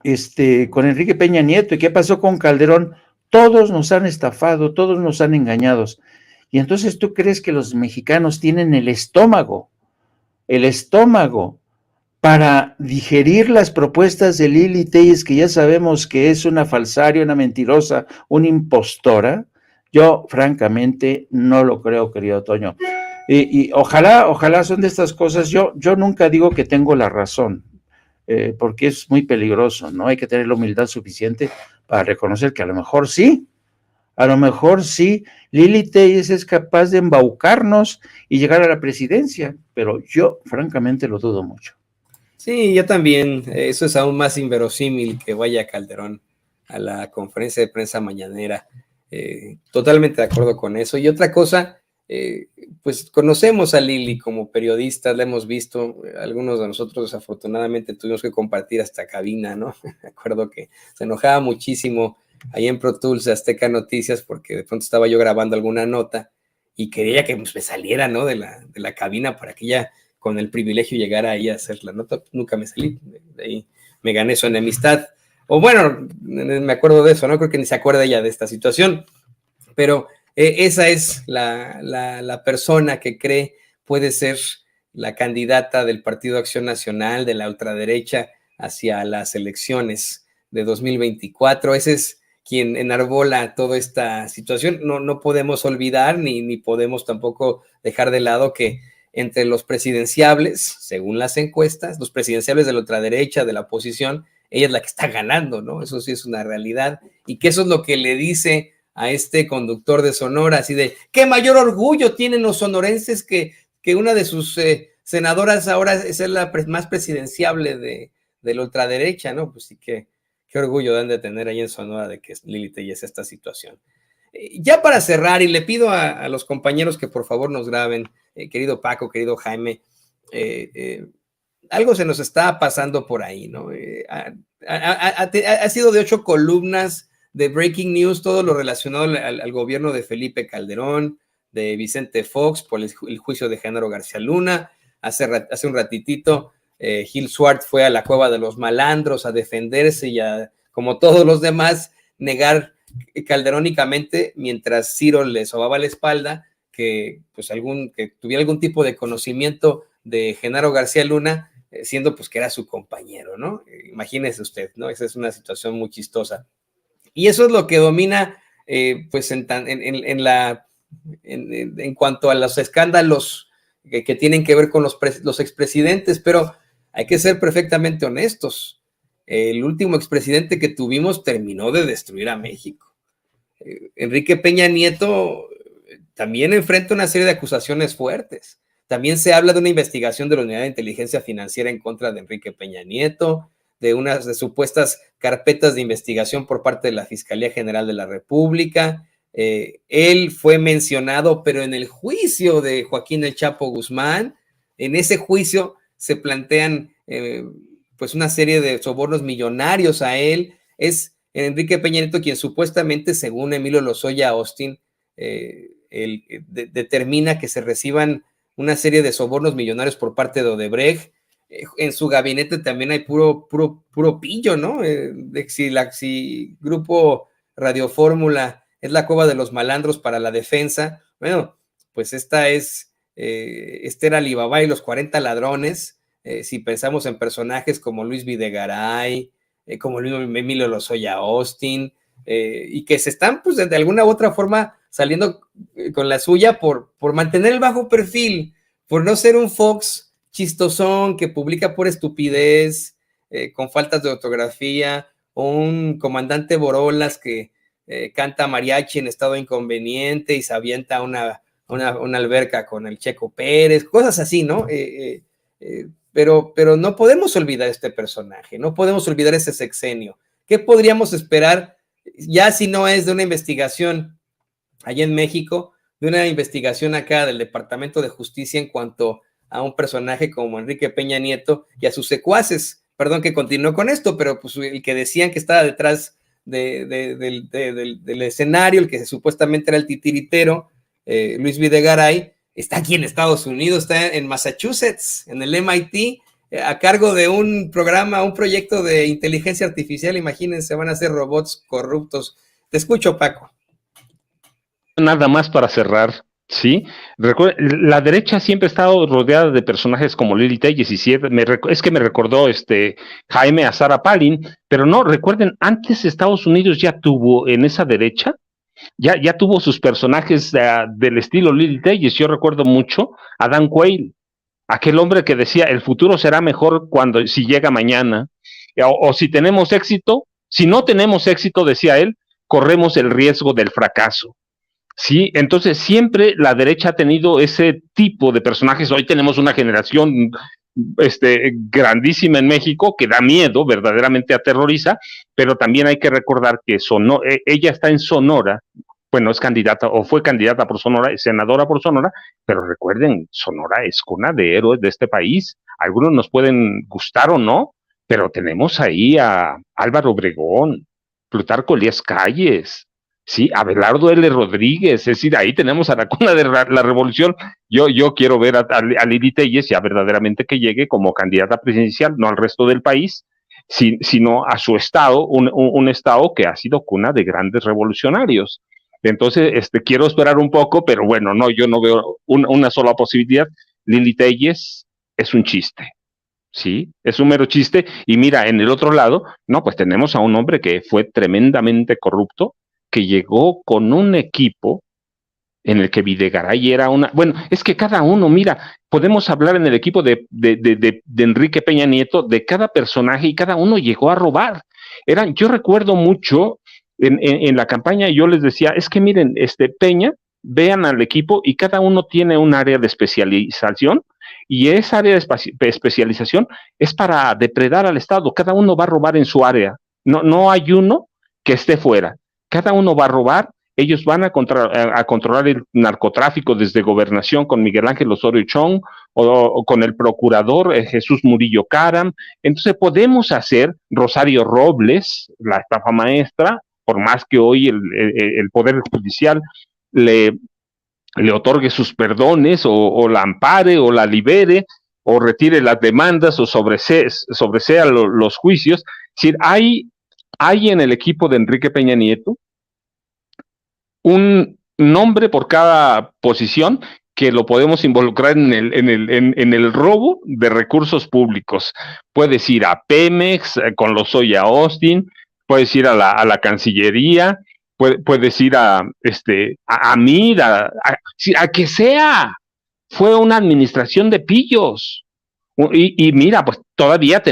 Enrique Peña Nieto? ¿Y qué pasó con Calderón? Todos nos han estafado, todos nos han engañado. Y entonces, ¿tú crees que los mexicanos tienen el estómago para digerir las propuestas de Lili Telles, que ya sabemos que es una falsaria, una mentirosa, una impostora? Yo, francamente, no lo creo, querido Toño. Y ojalá son de estas cosas. Yo nunca digo que tengo la razón, porque es muy peligroso, ¿no? Hay que tener la humildad suficiente para reconocer que a lo mejor sí, Lili Telles es capaz de embaucarnos y llegar a la presidencia, pero yo francamente lo dudo mucho. Sí, yo también. Eso es aún más inverosímil que vaya Calderón a la conferencia de prensa mañanera. Totalmente de acuerdo con eso. Y otra cosa, pues conocemos a Lili como periodista, la hemos visto, algunos de nosotros desafortunadamente tuvimos que compartir hasta cabina, ¿no? Me acuerdo que se enojaba muchísimo ahí en Pro Tools de Azteca Noticias porque de pronto estaba yo grabando alguna nota y quería que pues, me saliera, ¿no? de la cabina para que ella con el privilegio llegara ahí a hacer la nota. Nunca me salí, de ahí me gané su enemistad. O bueno, me acuerdo de eso, ¿no? Creo que ni se acuerda ella de esta situación, pero esa es la persona que cree puede ser la candidata del Partido Acción Nacional, de la ultraderecha, hacia las elecciones de 2024. Ese es quien enarbola toda esta situación. No podemos olvidar ni podemos tampoco dejar de lado que entre los presidenciables, según las encuestas, los presidenciables de la ultraderecha, de la oposición, ella es la que está ganando, ¿no? Eso sí es una realidad. Y que eso es lo que le dice a este conductor de Sonora, así de, ¿qué mayor orgullo tienen los sonorenses que una de sus senadoras ahora es la más presidenciable de la ultraderecha, ¿no? Pues sí, qué orgullo dan de tener ahí en Sonora de que Lili Telles esta situación. Ya para cerrar, y le pido a los compañeros que por favor nos graben, querido Paco, querido Jaime, algo se nos está pasando por ahí, ¿no? Ha sido de 8 columnas de Breaking News, todo lo relacionado al gobierno de Felipe Calderón, de Vicente Fox, por el juicio de Genaro García Luna. Hace un ratitito, Gil Swart fue a la cueva de los malandros a defenderse y como todos los demás, negar calderónicamente, mientras Ciro le sobaba la espalda, que tuviera algún tipo de conocimiento de Genaro García Luna, siendo pues que era su compañero, ¿no? Imagínese usted, ¿no? Esa es una situación muy chistosa. Y eso es lo que domina, pues en cuanto a los escándalos que tienen que ver con los expresidentes, pero hay que ser perfectamente honestos. El último expresidente que tuvimos terminó de destruir a México. Enrique Peña Nieto también enfrenta una serie de acusaciones fuertes. También se habla de una investigación de la Unidad de Inteligencia Financiera en contra de Enrique Peña Nieto, de unas supuestas carpetas de investigación por parte de la Fiscalía General de la República. Él fue mencionado, pero en el juicio de Joaquín El Chapo Guzmán, en ese juicio se plantean pues una serie de sobornos millonarios a él. Es Enrique Peña Nieto quien supuestamente, según Emilio Lozoya Austin, determina que se reciban una serie de sobornos millonarios por parte de Odebrecht. En su gabinete también hay puro pillo, ¿no? Si Grupo Radio Fórmula es la cueva de los malandros para la defensa, bueno, pues esta es Esther Alibaba y los 40 ladrones. Si pensamos en personajes como Luis Videgaray, como Emilio Lozoya Austin, y que se están, pues, de alguna u otra forma saliendo con la suya por mantener el bajo perfil, por no ser un Fox chistosón que publica por estupidez, con faltas de ortografía, o un comandante Borolas que canta mariachi en estado inconveniente y se avienta una alberca con el Checo Pérez, cosas así, ¿no? Pero no podemos olvidar este personaje, no podemos olvidar ese sexenio. ¿Qué podríamos esperar ya si no es de una investigación allá en México, de una investigación acá del Departamento de Justicia en cuanto a un personaje como Enrique Peña Nieto y a sus secuaces? Perdón que continúe con esto, pero pues el que decían que estaba detrás del escenario, el que supuestamente era el titiritero, Luis Videgaray, está aquí en Estados Unidos, está en Massachusetts, en el MIT, a cargo de un programa, un proyecto de inteligencia artificial. Imagínense, van a ser robots corruptos. Te escucho, Paco. Nada más para cerrar, ¿sí? La derecha siempre ha estado rodeada de personajes como Lili Telles, y es que me recordó Jaime a Sarah Palin, pero no, recuerden, antes Estados Unidos ya tuvo en esa derecha, ya tuvo sus personajes del estilo Lili Telles. Yo recuerdo mucho a Dan Quayle, aquel hombre que decía, el futuro será mejor si llega mañana, o si tenemos éxito, si no tenemos éxito, decía él, corremos el riesgo del fracaso. Sí, entonces siempre la derecha ha tenido ese tipo de personajes. Hoy tenemos una generación grandísima en México que da miedo, verdaderamente aterroriza, pero también hay que recordar que ella está en Sonora, bueno, es candidata o fue candidata por Sonora, es senadora por Sonora, pero recuerden, Sonora es cuna de héroes de este país. Algunos nos pueden gustar o no, pero tenemos ahí a Álvaro Obregón, Plutarco Elías Calles, sí, Abelardo L. Rodríguez, es decir, ahí tenemos a la cuna de la revolución. Yo quiero ver a Lili Telles ya verdaderamente que llegue como candidata presidencial, no al resto del país, sino a su estado, un estado que ha sido cuna de grandes revolucionarios. Entonces, quiero esperar un poco, pero bueno, no, yo no veo una sola posibilidad. Lili Telles es un chiste. Sí, es un mero chiste. Y mira, en el otro lado, no, pues tenemos a un hombre que fue tremendamente corrupto, que llegó con un equipo en el que Videgaray era una... Bueno, es que cada uno, mira, podemos hablar en el equipo de Enrique Peña Nieto de cada personaje y cada uno llegó a robar. Yo recuerdo mucho en la campaña, yo les decía, es que miren, Peña, vean al equipo y cada uno tiene un área de especialización y esa área de especialización es para depredar al Estado. Cada uno va a robar en su área. No hay uno que esté fuera. Cada uno va a robar. Ellos van a controlar el narcotráfico desde Gobernación con Miguel Ángel Osorio Chong o con el procurador Jesús Murillo Caram. Entonces podemos hacer Rosario Robles, la estafa maestra, por más que hoy el Poder Judicial le otorgue sus perdones o la ampare o la libere o retire las demandas o sobresea los juicios. Es decir, hay en el equipo de Enrique Peña Nieto un nombre por cada posición que lo podemos involucrar en el robo de recursos públicos. Puedes ir a Pemex con Lozoya Austin, puedes ir a la Cancillería, puedes ir a MID, a que sea. Fue una administración de pillos. Y mira, pues todavía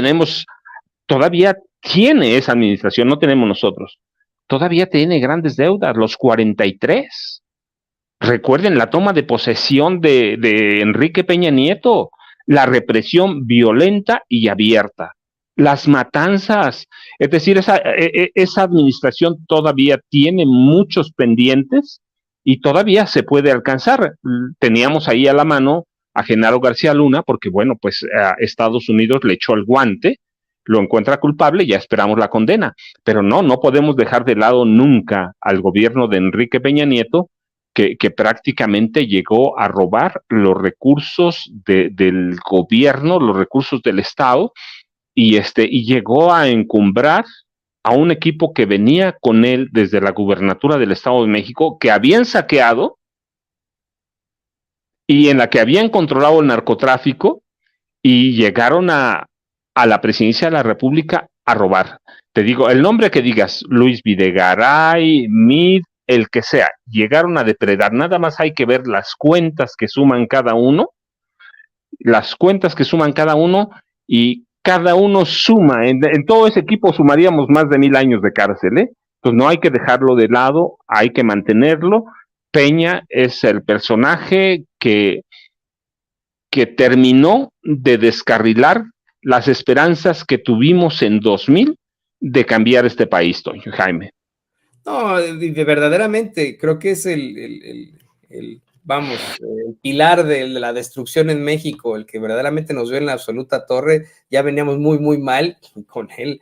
tiene esa administración, no tenemos nosotros. Todavía tiene grandes deudas, los 43. Recuerden la toma de posesión de Enrique Peña Nieto, la represión violenta y abierta, las matanzas. Es decir, esa administración todavía tiene muchos pendientes y todavía se puede alcanzar. Teníamos ahí a la mano a Genaro García Luna, porque bueno, pues Estados Unidos le echó el guante, lo encuentra culpable y ya esperamos la condena. Pero no podemos dejar de lado nunca al gobierno de Enrique Peña Nieto, que prácticamente llegó a robar los recursos del gobierno, los recursos del Estado, y llegó a encumbrar a un equipo que venía con él desde la gubernatura del Estado de México, que habían saqueado y en la que habían controlado el narcotráfico y llegaron a la presidencia de la República a robar. Te digo, el nombre que digas, Luis Videgaray, Mid, el que sea, llegaron a depredar. Nada más hay que ver las cuentas que suman cada uno, y cada uno suma. En todo ese equipo sumaríamos más de 1000 años de cárcel, ¿eh? Entonces no hay que dejarlo de lado, hay que mantenerlo. Peña es el personaje que terminó de descarrilar las esperanzas que tuvimos en 2000 de cambiar este país, Toño, Jaime. No, verdaderamente, creo que es el pilar de la destrucción en México, el que verdaderamente nos dio en la absoluta torre. Ya veníamos muy, muy mal con él,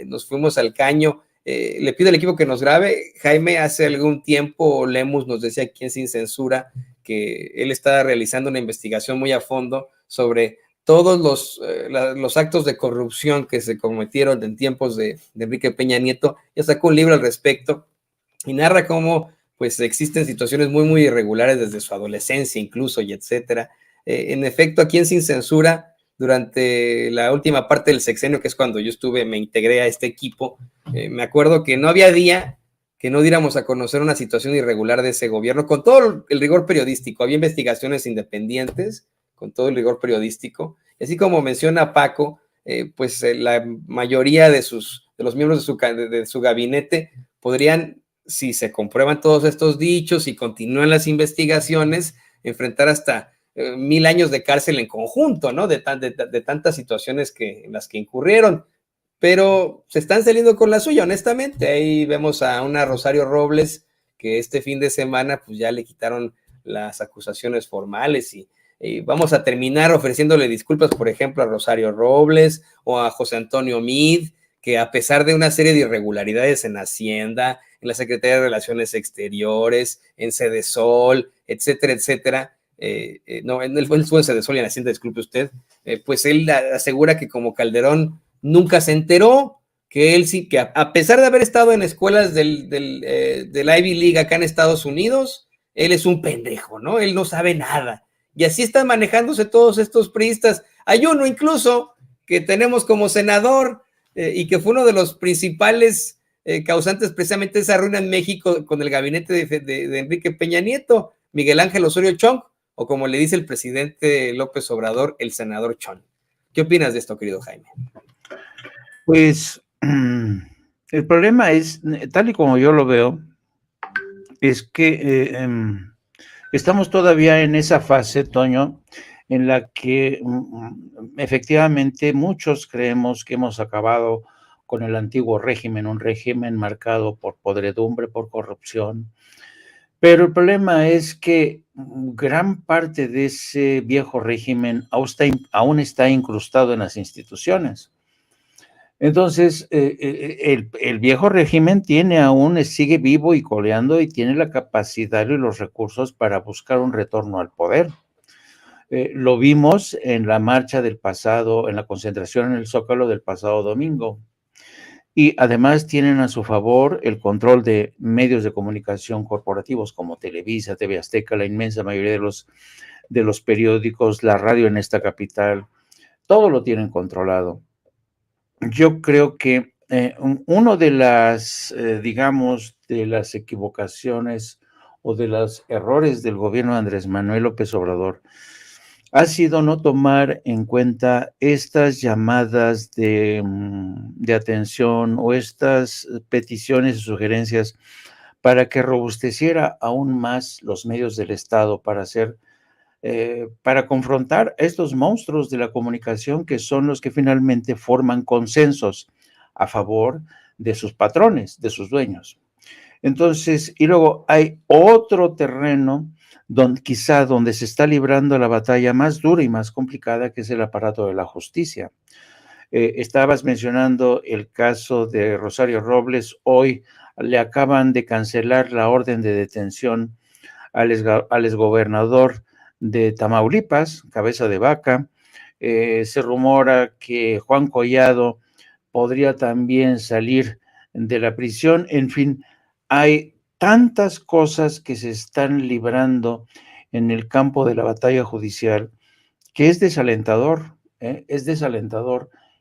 nos fuimos al caño. Le pido al equipo que nos grabe. Jaime, hace algún tiempo Lemus nos decía aquí en Sin Censura que él estaba realizando una investigación muy a fondo sobre todos los actos de corrupción que se cometieron en tiempos de Enrique Peña Nieto. Ya sacó un libro al respecto y narra cómo pues existen situaciones muy, muy irregulares desde su adolescencia incluso y etcétera. En efecto, aquí en Sin Censura, durante la última parte del sexenio, que es cuando yo me integré a este equipo, me acuerdo que no había día que no diéramos a conocer una situación irregular de ese gobierno, con todo el rigor periodístico. Había investigaciones independientes, con todo el rigor periodístico, y así como menciona Paco, la mayoría de los miembros de su gabinete podrían, si se comprueban todos estos dichos y continúan las investigaciones, enfrentar hasta 1000 años de cárcel en conjunto, ¿no? De tantas situaciones en las que incurrieron, pero se están saliendo con la suya, honestamente. Ahí vemos a una Rosario Robles que este fin de semana pues ya le quitaron las acusaciones formales y vamos a terminar ofreciéndole disculpas, por ejemplo, a Rosario Robles o a José Antonio Mid, que a pesar de una serie de irregularidades en Hacienda, en la Secretaría de Relaciones Exteriores, en Sedesol, etcétera, etcétera, no, él fue en Sedesol y en Hacienda, disculpe usted, pues él asegura que como Calderón nunca se enteró, que él sí, que a pesar de haber estado en escuelas del Ivy League acá en Estados Unidos, él es un pendejo, ¿no? Él no sabe nada. Y así están manejándose todos estos priistas. Hay uno incluso que tenemos como senador y que fue uno de los principales causantes precisamente de esa ruina en México con el gabinete de Enrique Peña Nieto, Miguel Ángel Osorio Chong, o como le dice el presidente López Obrador, el senador Chong. ¿Qué opinas de esto, querido Jaime? Pues el problema es, tal y como yo lo veo, es que estamos todavía en esa fase, Toño, en la que efectivamente muchos creemos que hemos acabado con el antiguo régimen, un régimen marcado por podredumbre, por corrupción. Pero el problema es que gran parte de ese viejo régimen aún está incrustado en las instituciones. Entonces, el viejo régimen sigue vivo y coleando y tiene la capacidad y los recursos para buscar un retorno al poder. Lo vimos en la marcha del pasado, en la concentración en el Zócalo del pasado domingo. Y además tienen a su favor el control de medios de comunicación corporativos como Televisa, TV Azteca, la inmensa mayoría de los periódicos, la radio en esta capital, todo lo tienen controlado. Yo creo que uno de las, digamos, de las equivocaciones o de los errores del gobierno de Andrés Manuel López Obrador ha sido no tomar en cuenta estas llamadas de atención o estas peticiones y sugerencias para que robusteciera aún más los medios del Estado para confrontar a estos monstruos de la comunicación que son los que finalmente forman consensos a favor de sus patrones, de sus dueños. Entonces, y luego hay otro terreno donde se está librando la batalla más dura y más complicada, que es el aparato de la justicia. Estabas mencionando el caso de Rosario Robles. Hoy le acaban de cancelar la orden de detención al exgobernador de Tamaulipas, Cabeza de Vaca. Se rumora que Juan Collado podría también salir de la prisión. En fin, hay tantas cosas que se están librando en el campo de la batalla judicial que es desalentador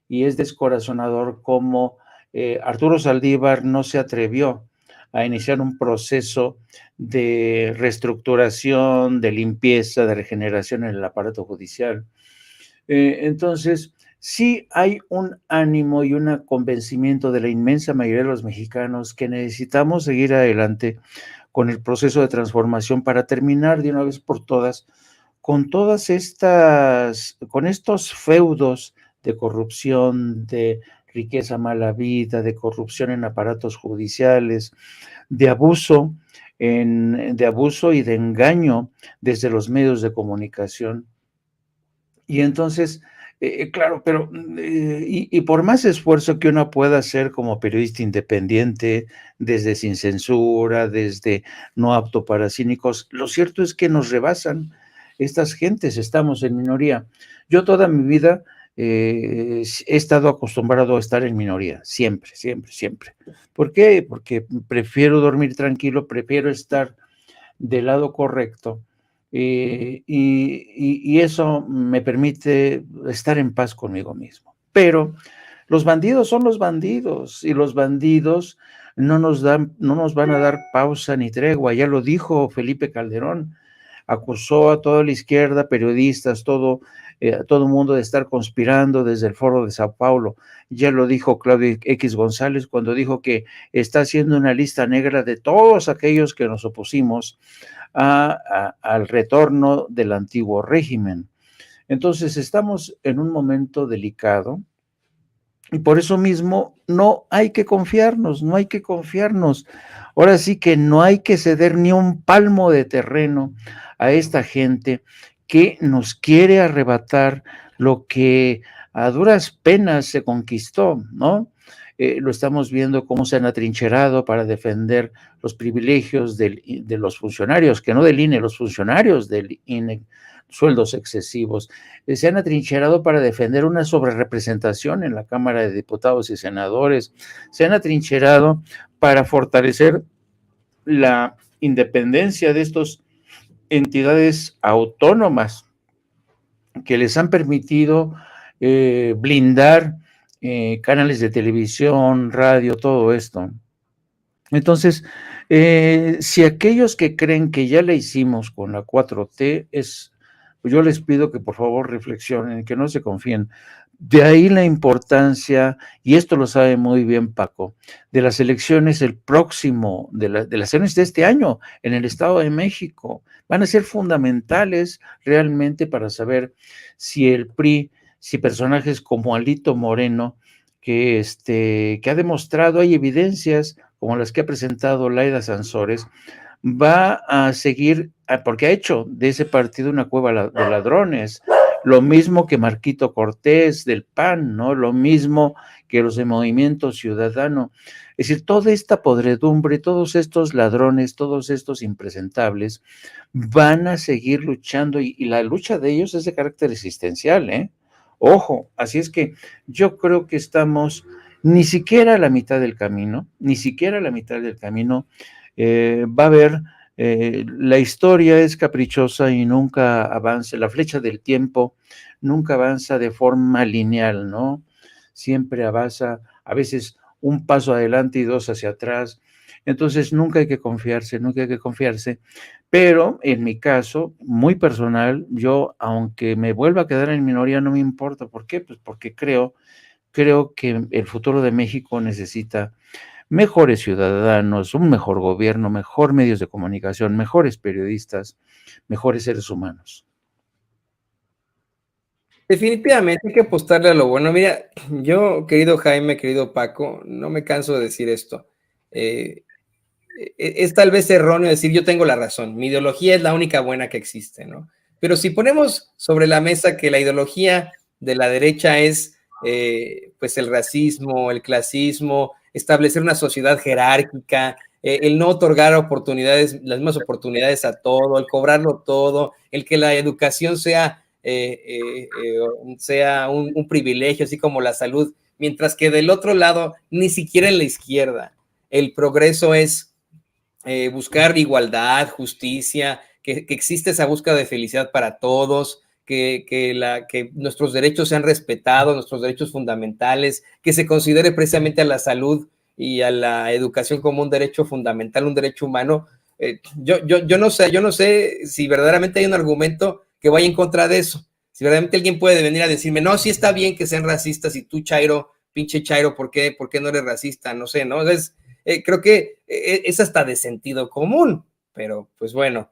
y es descorazonador como Arturo Saldívar no se atrevió a iniciar un proceso de reestructuración, de limpieza, de regeneración en el aparato judicial. Entonces, sí hay un ánimo y un convencimiento de la inmensa mayoría de los mexicanos que necesitamos seguir adelante con el proceso de transformación para terminar de una vez por todas con con estos feudos de corrupción, de riqueza mala vida, de corrupción en aparatos judiciales, de abuso y de engaño desde los medios de comunicación. Y entonces, claro, pero y por más esfuerzo que uno pueda hacer como periodista independiente, desde sin censura, desde no apto para cínicos, lo cierto es que nos rebasan estas gentes, estamos en minoría. Yo toda mi vida he estado acostumbrado a estar en minoría, siempre, siempre, siempre. ¿Por qué? Porque prefiero dormir tranquilo, prefiero estar del lado correcto. Y eso me permite estar en paz conmigo mismo. Pero los bandidos son los bandidos y los bandidos no nos van a dar pausa ni tregua. Ya lo dijo Felipe Calderón, acusó a toda la izquierda, periodistas, todo el mundo de estar conspirando desde el Foro de Sao Paulo. Ya lo dijo Claudio X González cuando dijo que está haciendo una lista negra de todos aquellos que nos opusimos al retorno del antiguo régimen. Entonces estamos en un momento delicado y por eso mismo no hay que confiarnos. Ahora sí que no hay que ceder ni un palmo de terreno a esta gente que nos quiere arrebatar lo que a duras penas se conquistó, ¿no? Lo estamos viendo cómo se han atrincherado para defender los privilegios de los funcionarios, que no del INE, los funcionarios del INE, sueldos excesivos. Se han atrincherado para defender una sobrerepresentación en la Cámara de Diputados y Senadores. Se han atrincherado para fortalecer la independencia de estas entidades autónomas que les han permitido blindar canales de televisión, radio, todo esto. Entonces, Si aquellos que creen que ya la hicimos con la 4T, yo les pido que por favor reflexionen, que no se confíen. De ahí la importancia, y esto lo sabe muy bien Paco, de las elecciones de las elecciones de este año en el Estado de México. Van a ser fundamentales realmente para saber si el PRI, si personajes como Alito Moreno, que ha demostrado, hay evidencias como las que ha presentado Laida Sansores, va a seguir, porque ha hecho de ese partido una cueva de ladrones, lo mismo que Marquito Cortés del PAN, ¿no? Lo mismo que los de Movimiento Ciudadano. Es decir, toda esta podredumbre, todos estos ladrones, todos estos impresentables, van a seguir luchando y la lucha de ellos es de carácter existencial, ¿eh? Ojo, así es que yo creo que estamos ni siquiera a la mitad del camino, va a haber, la historia es caprichosa y nunca avanza, la flecha del tiempo nunca avanza de forma lineal, ¿no? Siempre avanza, a veces un paso adelante y dos hacia atrás, entonces nunca hay que confiarse, pero en mi caso, muy personal, yo, aunque me vuelva a quedar en minoría, no me importa. ¿Por qué? Pues porque creo que el futuro de México necesita mejores ciudadanos, un mejor gobierno, mejor medios de comunicación, mejores periodistas, mejores seres humanos. Definitivamente hay que apostarle a lo bueno. Mira, yo, querido Jaime, querido Paco, no me canso de decir esto. Es tal vez erróneo decir yo tengo la razón, mi ideología es la única buena que existe, ¿no? Pero si ponemos sobre la mesa que la ideología de la derecha es pues el racismo, el clasismo, establecer una sociedad jerárquica, el no otorgar oportunidades, las mismas oportunidades a todo, el cobrarlo todo, el que la educación sea un privilegio, así como la salud, mientras que del otro lado, ni siquiera en la izquierda, el progreso es buscar igualdad, justicia, que existe esa búsqueda de felicidad para todos, que nuestros derechos sean respetados, nuestros derechos fundamentales, que se considere precisamente a la salud y a la educación como un derecho fundamental, un derecho humano. Yo no sé si verdaderamente hay un argumento que vaya en contra de eso. Si verdaderamente alguien puede venir a decirme, no, sí está bien que sean racistas y tú, Chairo, pinche Chairo, ¿por qué no eres racista? No sé, ¿no? Entonces, creo que es hasta de sentido común, pero pues bueno,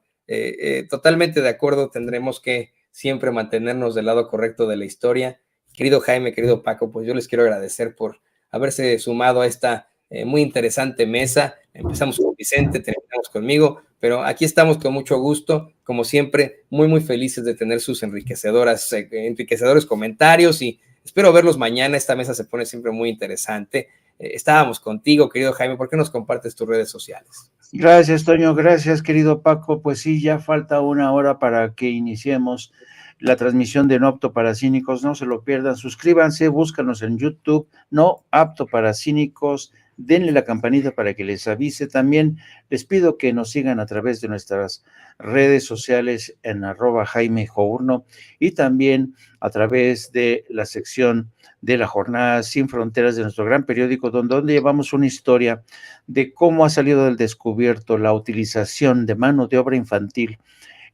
totalmente de acuerdo, tendremos que siempre mantenernos del lado correcto de la historia. Querido Jaime, querido Paco, pues yo les quiero agradecer por haberse sumado a esta muy interesante mesa. Empezamos con Vicente, terminamos conmigo, pero aquí estamos con mucho gusto, como siempre, muy felices de tener sus enriquecedores comentarios y espero verlos mañana. Esta mesa se pone siempre muy interesante. Estábamos contigo, querido Jaime, ¿por qué nos compartes tus redes sociales? Gracias, Toño, gracias, querido Paco. Pues sí, ya falta una hora para que iniciemos la transmisión de No Apto para Cínicos, no se lo pierdan, suscríbanse, búscanos en YouTube, No Apto para Cínicos, denle la campanita para que les avise. También les pido que nos sigan a través de nuestras redes sociales en @JaimeJourno y también a través de la sección de la Jornada Sin Fronteras de nuestro gran periódico, donde llevamos una historia de cómo ha salido del descubierto la utilización de mano de obra infantil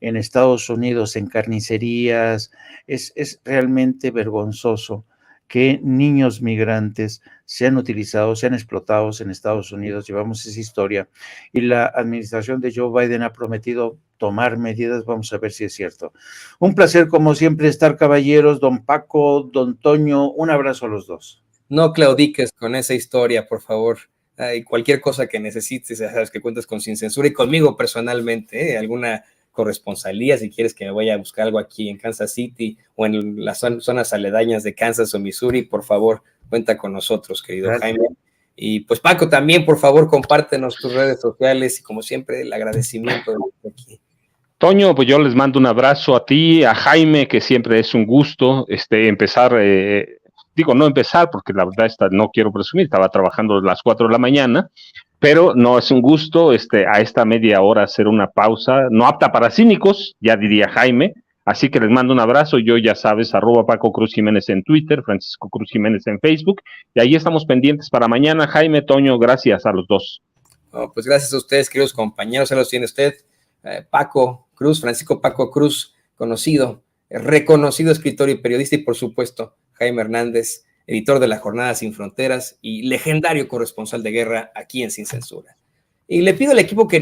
en Estados Unidos, en carnicerías. Es realmente vergonzoso que niños migrantes sean utilizados, sean explotados en Estados Unidos. Llevamos esa historia y la administración de Joe Biden ha prometido tomar medidas. Vamos a ver si es cierto. Un placer, como siempre, estar, caballeros. Don Paco, don Toño, un abrazo a los dos. No claudiques con esa historia, por favor. Cualquier cosa que necesites, ya sabes que cuentas con Sin Censura y conmigo personalmente, alguna corresponsalía, si quieres que me vaya a buscar algo aquí en Kansas City o en las zonas aledañas de Kansas o Missouri, por favor, cuenta con nosotros, querido Jaime. Y pues Paco, también, por favor, compártenos tus redes sociales y como siempre, el agradecimiento de aquí. Toño, pues yo les mando un abrazo a ti, a Jaime, que siempre es un gusto empezar, no empezar, porque la verdad no quiero presumir, estaba trabajando a las 4 de la mañana, pero no, es un gusto a esta media hora hacer una pausa, no apta para cínicos, ya diría Jaime, así que les mando un abrazo. Yo, ya sabes, @Paco Cruz Jiménez en Twitter, Francisco Cruz Jiménez en Facebook, y ahí estamos pendientes para mañana. Jaime, Toño, gracias a los dos. Oh, pues gracias a ustedes, queridos compañeros. Ahí los tiene usted, Paco Cruz, Francisco Paco Cruz, conocido, reconocido escritor y periodista, y por supuesto, Jaime Hernández, editor de La Jornada Sin Fronteras y legendario corresponsal de guerra aquí en Sin Censura. Y le pido al equipo que